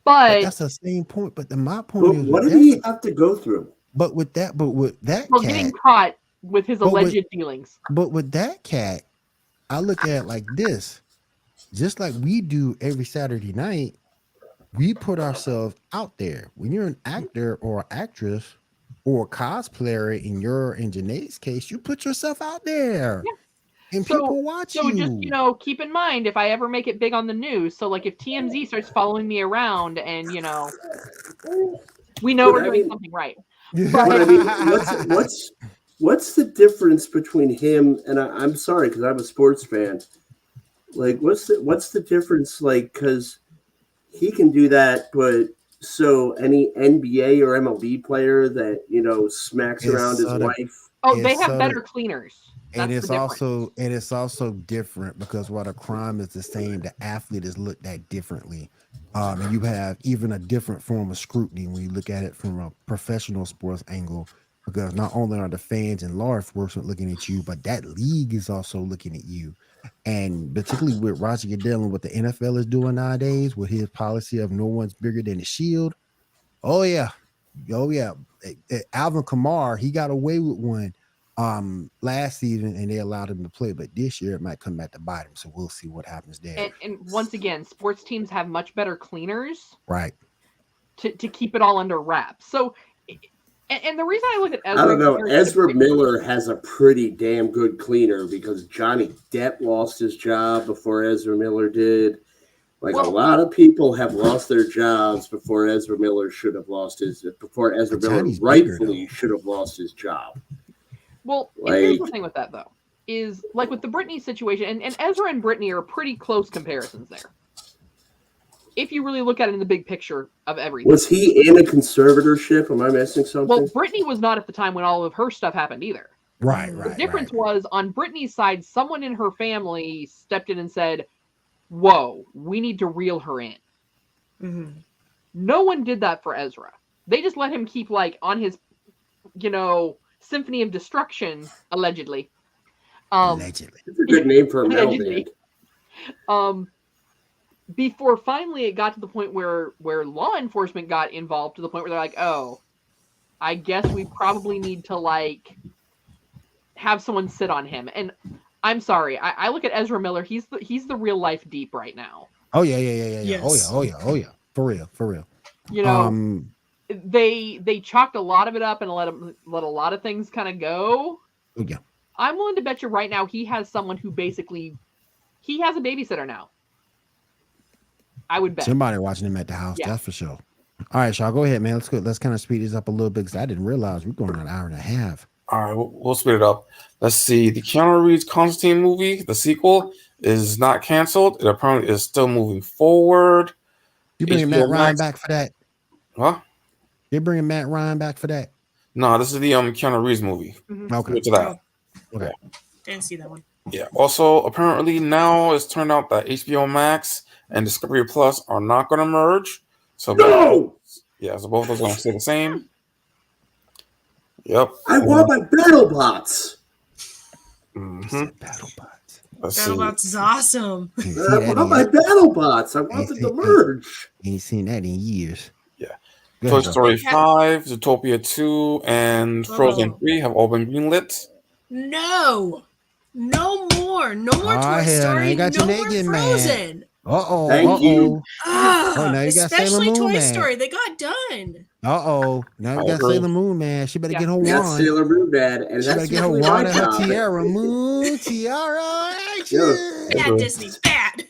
But that's the same point. But my point is, what did he have to go through? But with that cat, getting caught with his alleged dealings. But with that cat, I look at it like this: just like we do every Saturday night, we put ourselves out there. When you're an actor or an actress or a cosplayer, in Janae's case, you put yourself out there. Yeah. And people watch you. So just, keep in mind, if I ever make it big on the news, so like if TMZ starts following me around and, we know we're doing something right. But I mean, what's the difference between him and I'm sorry, because I'm a sports fan. Like, what's the difference? Like, because he can do that, but so any NBA or MLB player that smacks around his wife. Oh, they have better cleaners. And it's also different because while the crime is the same, the athlete is looked at differently. And you have even a different form of scrutiny when you look at it from a professional sports angle, because not only are the fans and law enforcement looking at you, but that league is also looking at you. And particularly with Roger Goodell and what the NFL is doing nowadays with his policy of no one's bigger than the shield. Oh yeah. Alvin Kamara, he got away with one last season and they allowed him to play, but this year it might come back to bite him. So we'll see what happens there. And once again, sports teams have much better cleaners, right? To keep it all under wraps. So, and the reason I look at Ezra, I don't know, Ezra Miller has a pretty damn good cleaner because Johnny Depp lost his job before Ezra Miller did. A lot of people have lost their jobs before Ezra Miller should have lost before Ezra Miller rightfully should have lost his job. Well, here's the thing with that, though, is like with the Britney situation, and Ezra and Britney are pretty close comparisons there. If you really look at it in the big picture of everything. Was he in a conservatorship? Am I missing something? Well, Britney was not at the time when all of her stuff happened either. Right. The difference was on Britney's side, someone in her family stepped in and said, whoa, we need to reel her in. Mm-hmm. No one did that for Ezra. They just let him keep on his, Symphony of Destruction, allegedly. Allegedly. It's a good name for a metal band. Before finally it got to the point where law enforcement got involved, to the point where they're like, oh, I guess we probably need to have someone sit on him. And I'm sorry, I look at Ezra Miller, he's the real life Deep right now. Oh yeah. Yes. Oh yeah. For real. They chalked a lot of it up and let a lot of things kind of go. Oh yeah. I'm willing to bet you right now he has someone who basically he has a babysitter now. I would bet somebody watching him at the house. Yeah. That's for sure. All right, Shaw, go ahead, man. Let's go. Let's kind of speed this up a little bit because I didn't realize we're going an hour and a half. All right, we'll speed it up. Let's see. The Keanu Reeves Constantine movie, the sequel, is not canceled. It apparently is still moving forward. You bringing Matt Ryan back for that? Huh? You're bringing Matt Ryan back for that? No, this is the Keanu Reeves movie. Mm-hmm. Okay. We'll get to that. Okay. Didn't see that one. Yeah. Also, apparently now it's turned out that HBO Max and Discovery Plus are not going to merge. So no. So both of those are going to stay the same. Yep. I want my BattleBots. Mm-hmm. BattleBots. BattleBots is awesome. I want my BattleBots. I want them to merge. Ain't seen that in years. Yeah. Toy Story 5, Zootopia 2, and Frozen 3 have all been greenlit. No more Toy Story. You got no your more naked, Frozen. Man. Uh-oh. Thank you. Now you got especially Sailor Moon, Toy man. Story. They got done. Now you got Sailor Moon, man. She better get her wand. Sailor Moon, Dad. And she better get her wand and her tiara. Moon tiara. Bad Disney. Bad.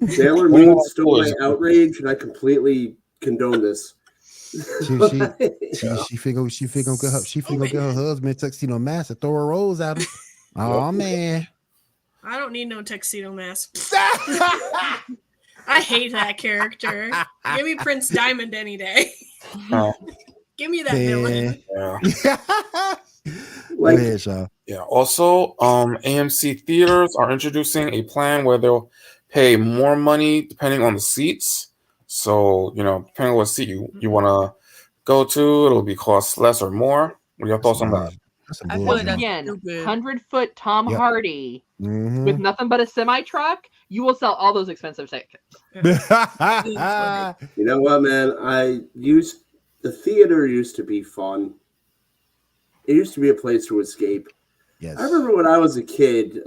Sailor Moon stole my outrage, and I completely condone this. She figure get her husband tuxedo mask and throw a rose at him. Oh man. I don't need no tuxedo mask. I hate that character. Give me Prince Diamond any day. Give me that villain. Yeah. Go ahead, Shaw. Yeah. Also, AMC theaters are introducing a plan where they'll pay more money depending on the seats. So, depending on what seat you want to go to, it'll be cost less or more. What are your thoughts on that? I feel like that's Again, stupid. 100-foot Tom Hardy with nothing but a semi truck. You will sell all those expensive tickets. You know what, man? The theater used to be fun. It used to be a place to escape. Yes. I remember when I was a kid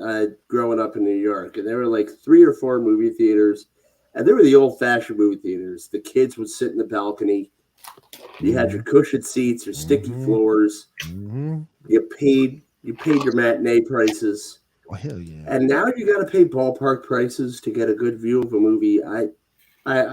growing up in New York, and there were like 3 or 4 movie theaters, and they were the old-fashioned movie theaters. The kids would sit in the balcony. You had your cushioned seats, your sticky floors. You paid your matinee prices. Oh hell yeah! And now you got to pay ballpark prices to get a good view of a movie. I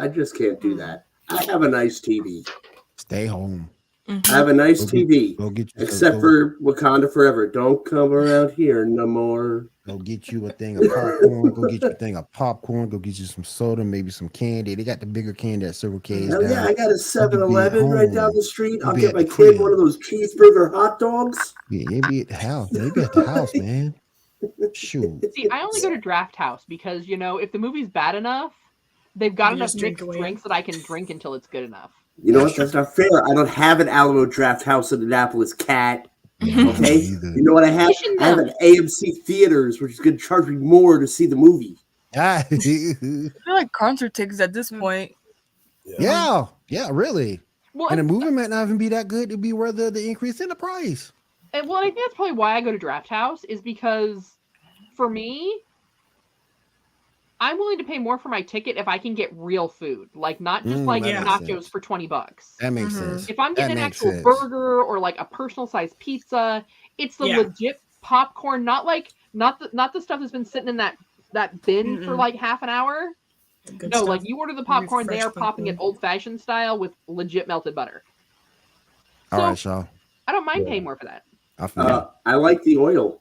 just can't do that. I have a nice TV. Stay home. I have a nice TV. Except for Wakanda Forever. Don't come around here no more. Go get you a thing of popcorn. Go get you a thing of popcorn. Go get you some soda, maybe some candy. They got the bigger candy at Circle K's. Hell yeah, I got a 7-Eleven right down the street. I'll get my kid one of those cheeseburger hot dogs. Yeah, maybe at the house. Maybe at the house, man. Shoot. See, I only go to Draft House because, if the movie's bad enough, they've got enough mixed drinks that I can drink until it's good enough. You know what? That's not fair. I don't have an Alamo Draft House in Annapolis, cat. Okay? You know what I have? I have an AMC Theaters, which is going to charge me more to see the movie. I feel like concert tickets at this point. Yeah, really. Well, and the movie might not even be that good to be worth the increase in the price. And I think that's probably why I go to Draft House is because, for me, I'm willing to pay more for my ticket if I can get real food, like not just nachos for $20. That makes sense. If I'm getting an actual burger or like a personal sized pizza, it's the legit popcorn, not the stuff that's been sitting in that bin for like half an hour. No, stuff. Like you order the popcorn, they are popping it old fashioned style with legit melted butter. So, all right, Shaw. I don't mind paying more for that. I like the oil.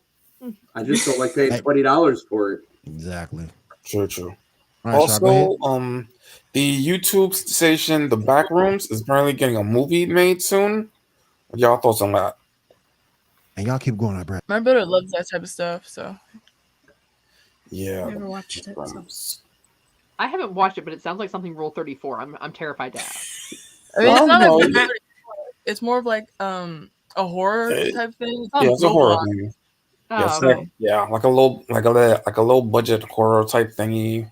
I just don't like paying $20 for it. Exactly. True. Right, also, the YouTube station The Backrooms is apparently getting a movie made soon. What y'all thoughts on that? And y'all keep going, Brad. My brother loves that type of stuff, so yeah. Never watched it. I haven't watched it, but it sounds like something Rule 34. I'm terrified to ask. I mean, it's not like it's more of like a horror type thing. Yeah, it's a horror thing. Oh, like a low budget horror type thingy.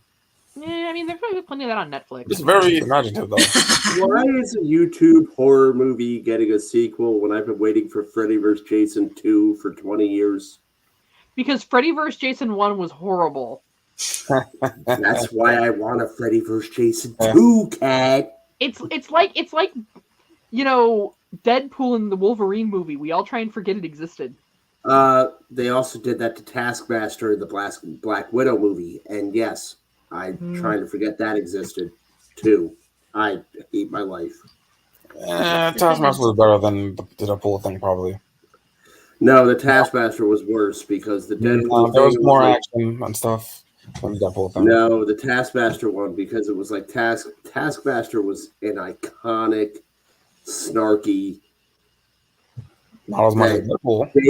Yeah, I mean, there's probably plenty of that on Netflix. It's very imaginative, though. Why is a YouTube horror movie getting a sequel when I've been waiting for Freddy vs. Jason 2 for 20 years? Because Freddy vs. Jason 1 was horrible. That's why I want a Freddy vs. Jason 2, cat. It's like Deadpool in the Wolverine movie. We all try and forget it existed. They also did that to Taskmaster in the Black Widow movie, and yes, I'm trying to forget that existed too. I hate my life. Taskmaster was better than the Deadpool thing, probably. No, the Taskmaster was worse because the Deadpool there was more action and stuff than the Deadpool thing. No, the Taskmaster one, because it was like Taskmaster was an iconic, snarky. Not as much as Deadpool. But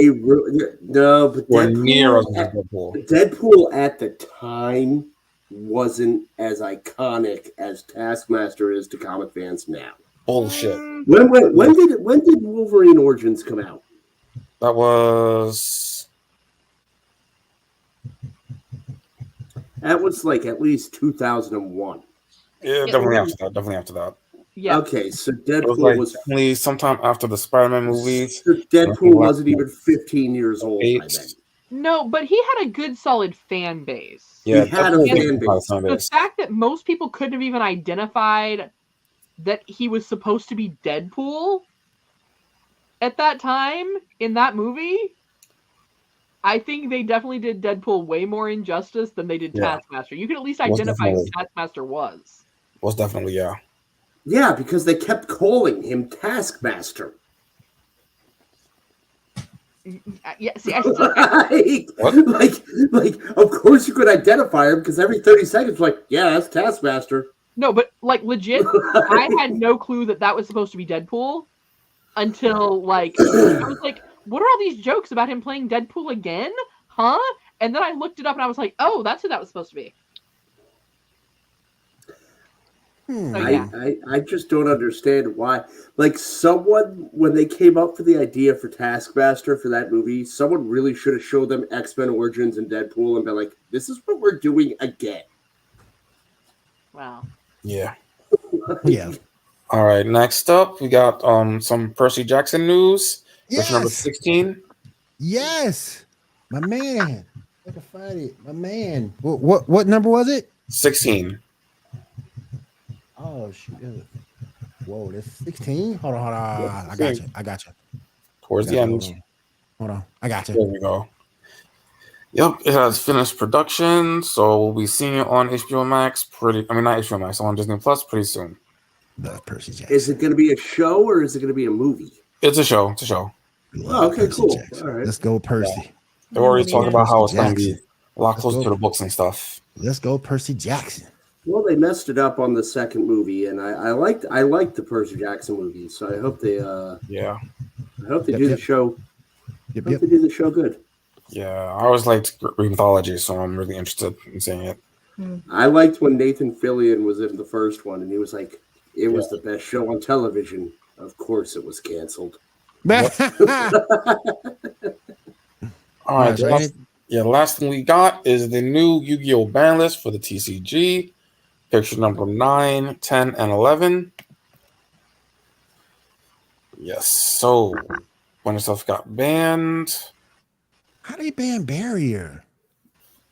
Deadpool. Deadpool at the time wasn't as iconic as Taskmaster is to comic fans now. Bullshit. When did Wolverine Origins come out? That was like at least 2001. Yeah, definitely after that. Yeah. Okay, so Deadpool was definitely sometime after the Spider-Man movies. So Deadpool wasn't even 15 years old by then. No, but he had a good, solid fan base. Yeah, he had a fan base. The fact that most people couldn't have even identified that he was supposed to be Deadpool at that time in that movie, I think they definitely did Deadpool way more injustice than they did Taskmaster. You could at least identify who Taskmaster was. Was definitely, yeah. Yeah, because they kept calling him Taskmaster. Yeah, see, I still, like, of course you could identify him because every 30 seconds, like, yeah, that's Taskmaster. no, but like legit, I had no clue that was supposed to be Deadpool until like I was like, what are all these jokes about him playing Deadpool again? Huh? And then I looked it up and I was like, oh, that's who that was supposed to be. So, yeah. I just don't understand why. Like, someone, when they came up for the idea for Taskmaster for that movie, someone really should have showed them X-Men Origins and Deadpool and been like, this is what we're doing again. Wow. Yeah. Yeah. All right. Next up, we got some Percy Jackson news. Question number Yes. 16. Yes. My man. I can find it. My man. What number was it? 16. Oh shoot. Whoa, that's 16. Hold on. I got you. Towards the end. Hold on. I got There you. we go. Yep, it has finished production, so we'll be seeing it on HBO Max not HBO Max, on Disney Plus pretty soon. Love Percy Jackson. Is it going to be a show or is it going to be a movie? It's a show. It's a show. Love okay, Percy cool. Jackson. All right. Let's go, Percy. Yeah. They already talked about how it's going to be a lot Let's closer go. to the books and stuff. Let's go, Percy Jackson. Well, they messed it up on the second movie, and I liked the Percy Jackson movie, so I hope they do the show. Yep. They do the show good. Yeah, I always liked Greek mythology, so I'm really interested in seeing it. I liked when Nathan Fillion was in the first one, and he was like, it was the best show on television. Of course it was canceled. All right, the last thing we got is the new Yu-Gi-Oh! Ban list for the TCG. Picture number 9, 10, and 11. Yes, so bunch of stuff got banned. How do they ban Barrier?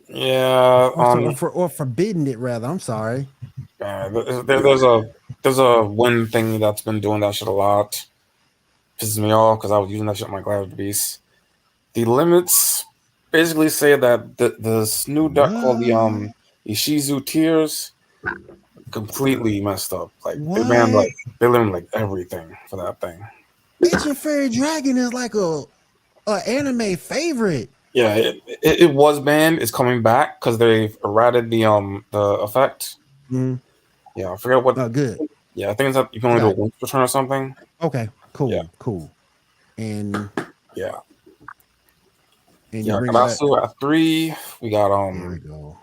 Yeah, Or forbidden it rather. I'm sorry. there's a win thing that's been doing that shit a lot. Pisses me off because I was using that shit on my Gladiator Beast. The limits basically say that this new deck called the Ishizu Tears completely messed up. Like they banned they limited everything for that thing. Ancient Fairy Dragon is like a anime favorite. Yeah, it was banned. It's coming back because they've errated the effect. Mm. Yeah, I forget what. Oh, good. Yeah, I think it's that you can only do a once per turn or something. Okay, cool, Yeah. cool. And Yeah. you Yeah, bring Karasu at 3. We got there we go.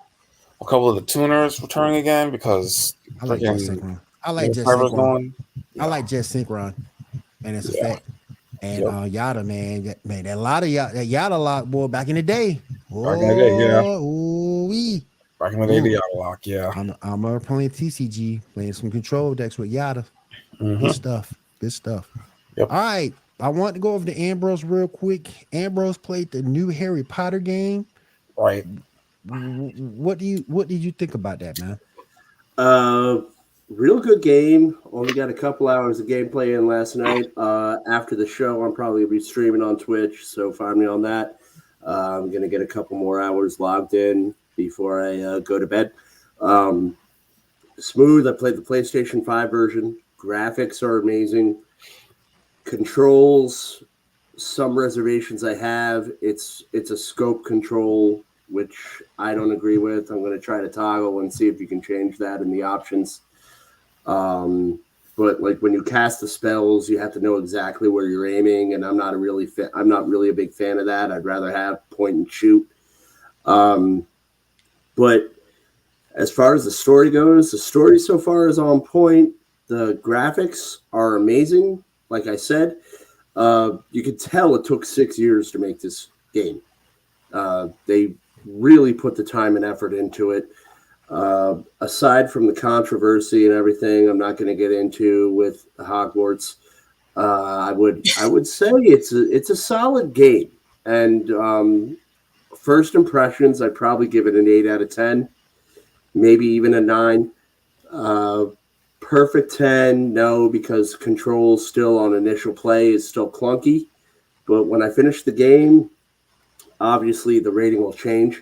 a couple of the tuners returning again because I like Jet freaking Synchron. I like Jet Cyber's Synchron. going. I like Jet Synchron and its Yeah. effect. And Yada, man, that lot of Yada lot, boy, back in the day. Back in the day, yeah. Ooh-wee. Back in the day, the Yada lock, yeah. I'm playing TCG, playing some control decks with Yada. Mhm. Good stuff. Yep. All right, I want to go over to Ambrose real quick. Ambrose played the new Harry Potter game. Right. What did you think about that, man? Real good game. Only got a couple hours of gameplay in last night. After the show, I'm probably be streaming on Twitch, so find me on that. I'm gonna get a couple more hours logged in before I go to bed. Smooth. I played the PlayStation 5 version. Graphics are amazing. Controls, some reservations I have. It's a scope control, which I don't agree with. I'm going to try to toggle and see if you can change that in the options. But like when you cast the spells, you have to know exactly where you're aiming, and I'm not really a big fan of that. I'd rather have point and shoot. But as far as the story goes, the story so far is on point. The graphics are amazing. Like I said, you could tell it took 6 years to make this game. They really put the time and effort into it. Aside from the controversy and everything, I'm not going to get into with Hogwarts. I would say it's a solid game. And first impressions, I'd probably give it an 8 out of 10, maybe even a 9. Perfect 10, no, because control still on initial play is still clunky. But when I finish the game, obviously the rating will change.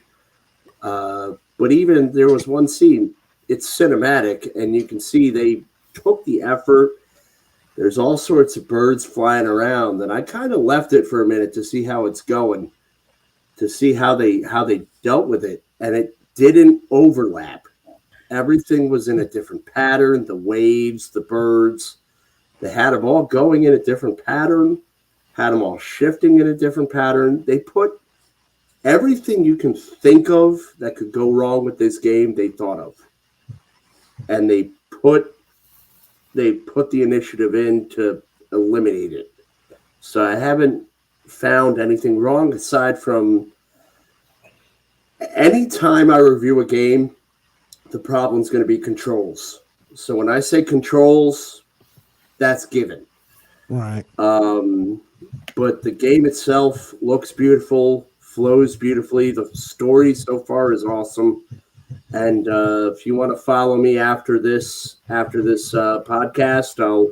But even there was one scene, it's cinematic, and you can see they took the effort. There's all sorts of birds flying around, and I kind of left it for a minute to see how it's going, to see how they dealt with it, and it didn't overlap. Everything was in a different pattern. The waves, the birds, they had them all going in a different pattern, had them all shifting in a different pattern. They put everything you can think of that could go wrong with this game, they thought of. And they put the initiative in to eliminate it. So I haven't found anything wrong aside from anytime I review a game, the problem's going to be controls. So when I say controls, that's given. Right. But the game itself looks beautiful, flows beautifully. The story so far is awesome. And if you want to follow me after this podcast, I'll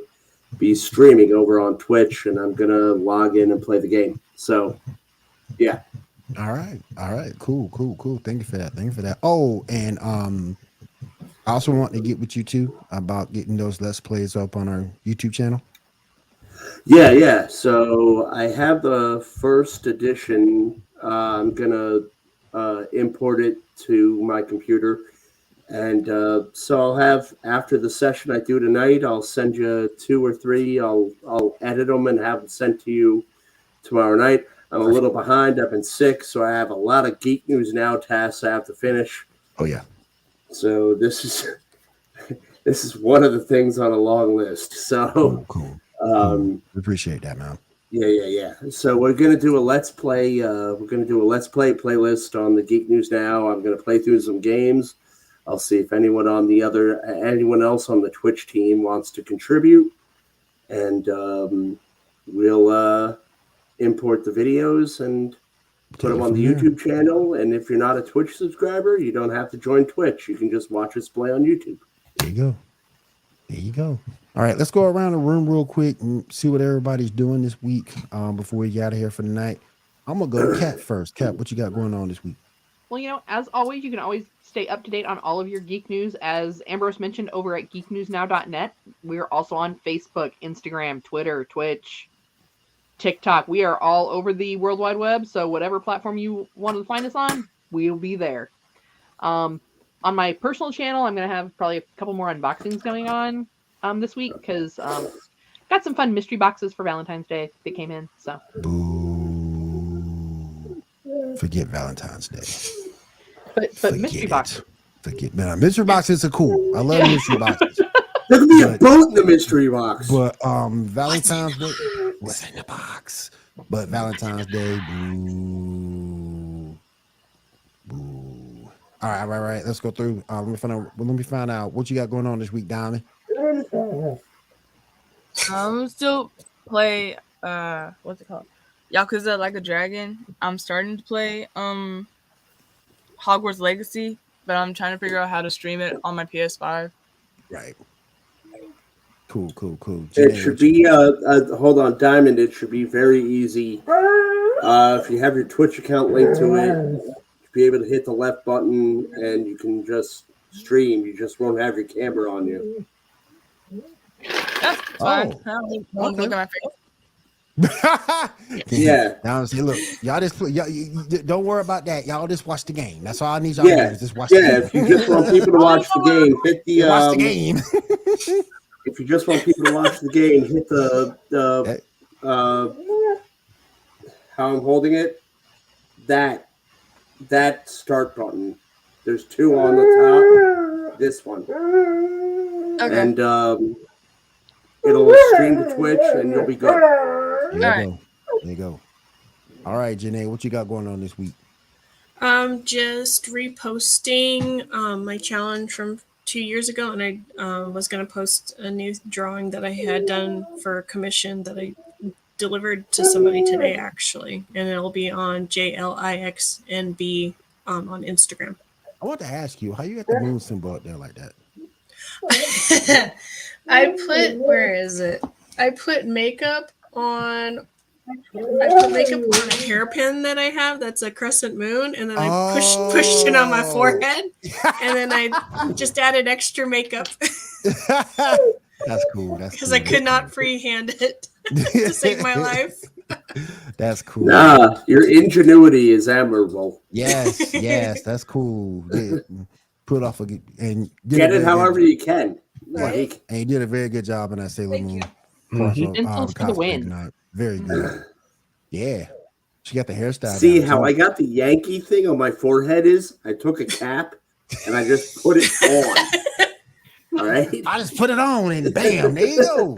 be streaming over on Twitch, and I'm gonna log in and play the game. So, yeah. All right. Cool. Thank you for that. Oh, and I also want to get with you too about getting those Let's Plays up on our YouTube channel. Yeah. So I have the first edition. I'm gonna import it to my computer, and so I'll have, after the session I do tonight, I'll send you 2 or 3. I'll edit them and have them sent to you tomorrow night. I'm a little behind. I've been sick, so I have a lot of Geek News Now tasks I have to finish. Oh yeah. So this is one of the things on a long list. So cool. Appreciate that, man. Yeah. So we're gonna do a Let's Play. We're gonna do a Let's Play playlist on the Geek News Now. I'm gonna play through some games. I'll see if anyone else on the Twitch team wants to contribute, and we'll import the videos and put them on the YouTube channel. And if you're not a Twitch subscriber, you don't have to join Twitch. You can just watch us play on YouTube. There you go. All right, let's go around the room real quick and see what everybody's doing this week before we get out of here for the night. I'm going to go to Kat first. Kat, what you got going on this week? Well, as always, you can always stay up to date on all of your geek news, as Ambrose mentioned, over at geeknewsnow.net. We're also on Facebook, Instagram, Twitter, Twitch, TikTok. We are all over the World Wide Web, so whatever platform you want to find us on, we'll be there. On my personal channel, I'm going to have probably a couple more unboxings going on this week, because got some fun mystery boxes for Valentine's Day that came in. So boo. Forget Valentine's Day. But mystery boxes. Mystery boxes are cool. I love mystery boxes. There could be a boat in the mystery box. But Valentine's Day, what's in the box? But Valentine's Day, boo. All right. Let's go through. Let me find out what you got going on this week, Diamond. Still play what's it called? Yakuza Like a Dragon. I'm starting to play Hogwarts Legacy, but I'm trying to figure out how to stream it on my PS5. Right. Cool. It should be hold on, Diamond. It should be very easy. If you have your Twitch account linked to it, you'll be able to hit the left button and you can just stream. You just won't have your camera on you. That's fine. I don't look at my face. Yeah. Now see, look, y'all don't worry about that. Y'all just watch the game. That's all I need y'all to do. Is just watch the game. If you just want people to watch the game, hit the watch the game. If you just want people to watch the game, hit the how I'm holding it, that start button. There's 2 on the top. This one. Okay. And it'll stream to Twitch, and you'll be good. There you go. All right, Janae, what you got going on this week? Just reposting my challenge from 2 years ago, and I was going to post a new drawing that I had done for a commission that I delivered to somebody today, actually, and it'll be on JLIXNB on Instagram. I want to ask you, how you got the moon symbol up there like that? I put makeup on a hairpin that I have that's a crescent moon, and then I pushed it on my forehead, and then I just added extra makeup. That's cool. That's because cool. I could not freehand it to save my life. That's cool. Nah, your ingenuity is admirable. Yes, that's cool. Put off and Get it however you can. Right. Like, and you did a very good job on that Sailor Thank Moon you. Pencils for the cosplay win. tonight. Very good. Yeah, she got the hairstyle. see down, how too. I got the Yankee thing on my forehead is? I took a cap and I just put it on. All right. I just put it on and bam, there you go.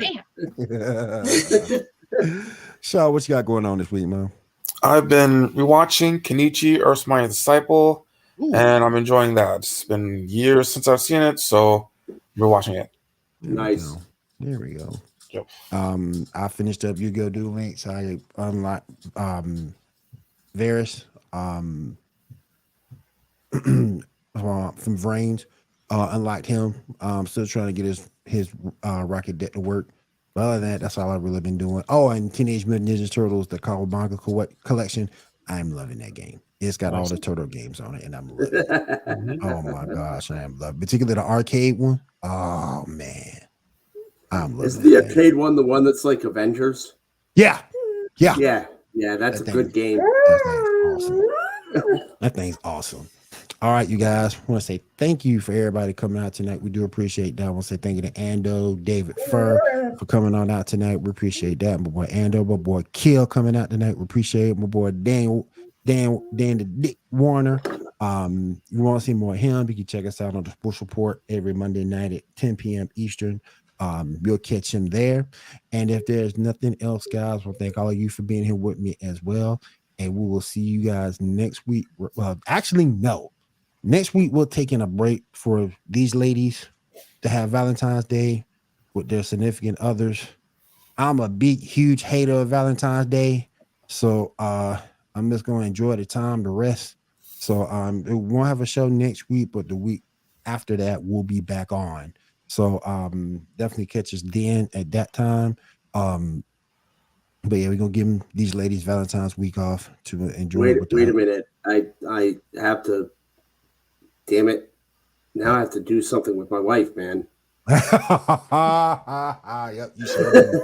So, what you got going on this week, man? I've been rewatching Kenichi, Earth's Disciple, Ooh. and I'm enjoying that. It's been years since I've seen it, so we're watching it. Nice. There we go. Yep. I finished up Yu-Gi-Oh! Duel Links. I unlocked Varys from Vrains. Unlocked him. Still trying to get his rocket deck to work. But other than that, that's all I've really been doing. Oh, and Teenage Mutant Ninja Turtles, the Kawabanga collection. I'm loving that game. It's got all the turtle games on it, and I'm loving it. Oh my gosh, I am loving it. Particularly the arcade one. Oh man. I'm loving Is the that game. arcade one the one that's like Avengers? Yeah. Yeah, that's That a good game. That thing's awesome. That thing's awesome. All right, you guys. I want to say thank you for everybody coming out tonight. We do appreciate that. I want to say thank you to Ando, David Fur for coming on out tonight. We appreciate that. My boy Ando, my boy Kill coming out tonight. We appreciate it. My boy Dan the Dick Warner. You want to see more of him? You can check us out on the Sports Report every Monday night at 10 p.m. Eastern. You'll catch him there. And if there's nothing else, guys, I want to thank all of you for being here with me as well. And we will see you guys next week. Well, actually, no. Next week, we're taking a break for these ladies to have Valentine's Day with their significant others. I'm a big, huge hater of Valentine's Day. So I'm just going to enjoy the time, the rest. So we won't have a show next week, but the week after that, we'll be back on. So definitely catch us then at that time. But yeah, we're going to give them these ladies Valentine's week off to enjoy. Wait a minute. I have to. Damn it. Now I have to do something with my wife, man. Yep, you sure do.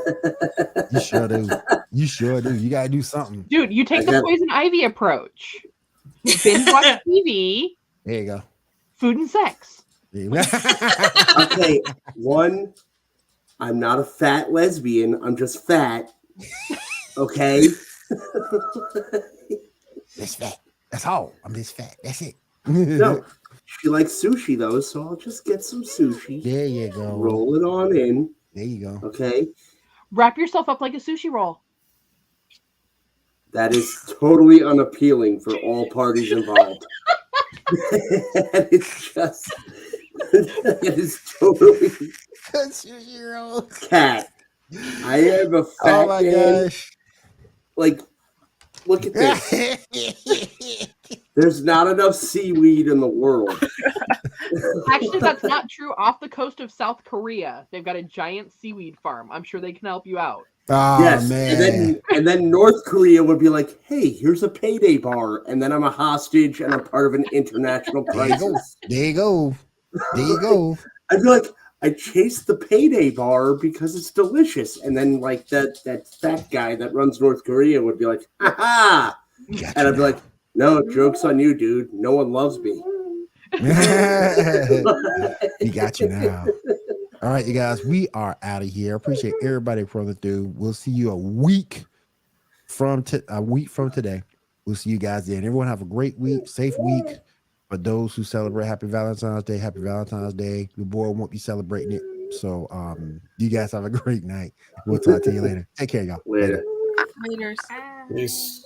You sure do. You sure do. You gotta do something. Dude, you take the Poison Ivy approach. Binge watch TV. There you go. Food and sex. Okay, one, I'm not a fat lesbian. I'm just fat. Okay? That's fat. That's all. I'm just fat. That's it. No. She likes sushi though, so I'll just get some sushi. There you go. Roll it on in. There you go. Okay. Wrap yourself up like a sushi roll. That is totally unappealing for all parties involved. It's just it is totally Sushi roll. cat. I am a fat Oh my man. gosh. Like, look at this. There's not enough seaweed in the world. Actually, that's not true. Off the coast of South Korea, they've got a giant seaweed farm. I'm sure they can help you out. Oh Yes, man. and then North Korea would be like, "Hey, here's a payday bar," and then I'm a hostage and I'm part of an international crisis. There you go. There you go. I'd be like, I chased the payday bar because it's delicious, and then like that fat guy that runs North Korea would be like, "Ha ha," and I'd be like, "No, joke's on you, dude. No one loves me." We got you now. All right, you guys, we are out of here. Appreciate everybody for through. We'll see you a week from today. We'll see you guys then. Everyone have a great week, safe week. For those who celebrate Happy Valentine's Day, Happy Valentine's Day. Your boy won't be celebrating it. So you guys have a great night. We'll talk to you later. Take care, y'all. Later. Laters. Peace.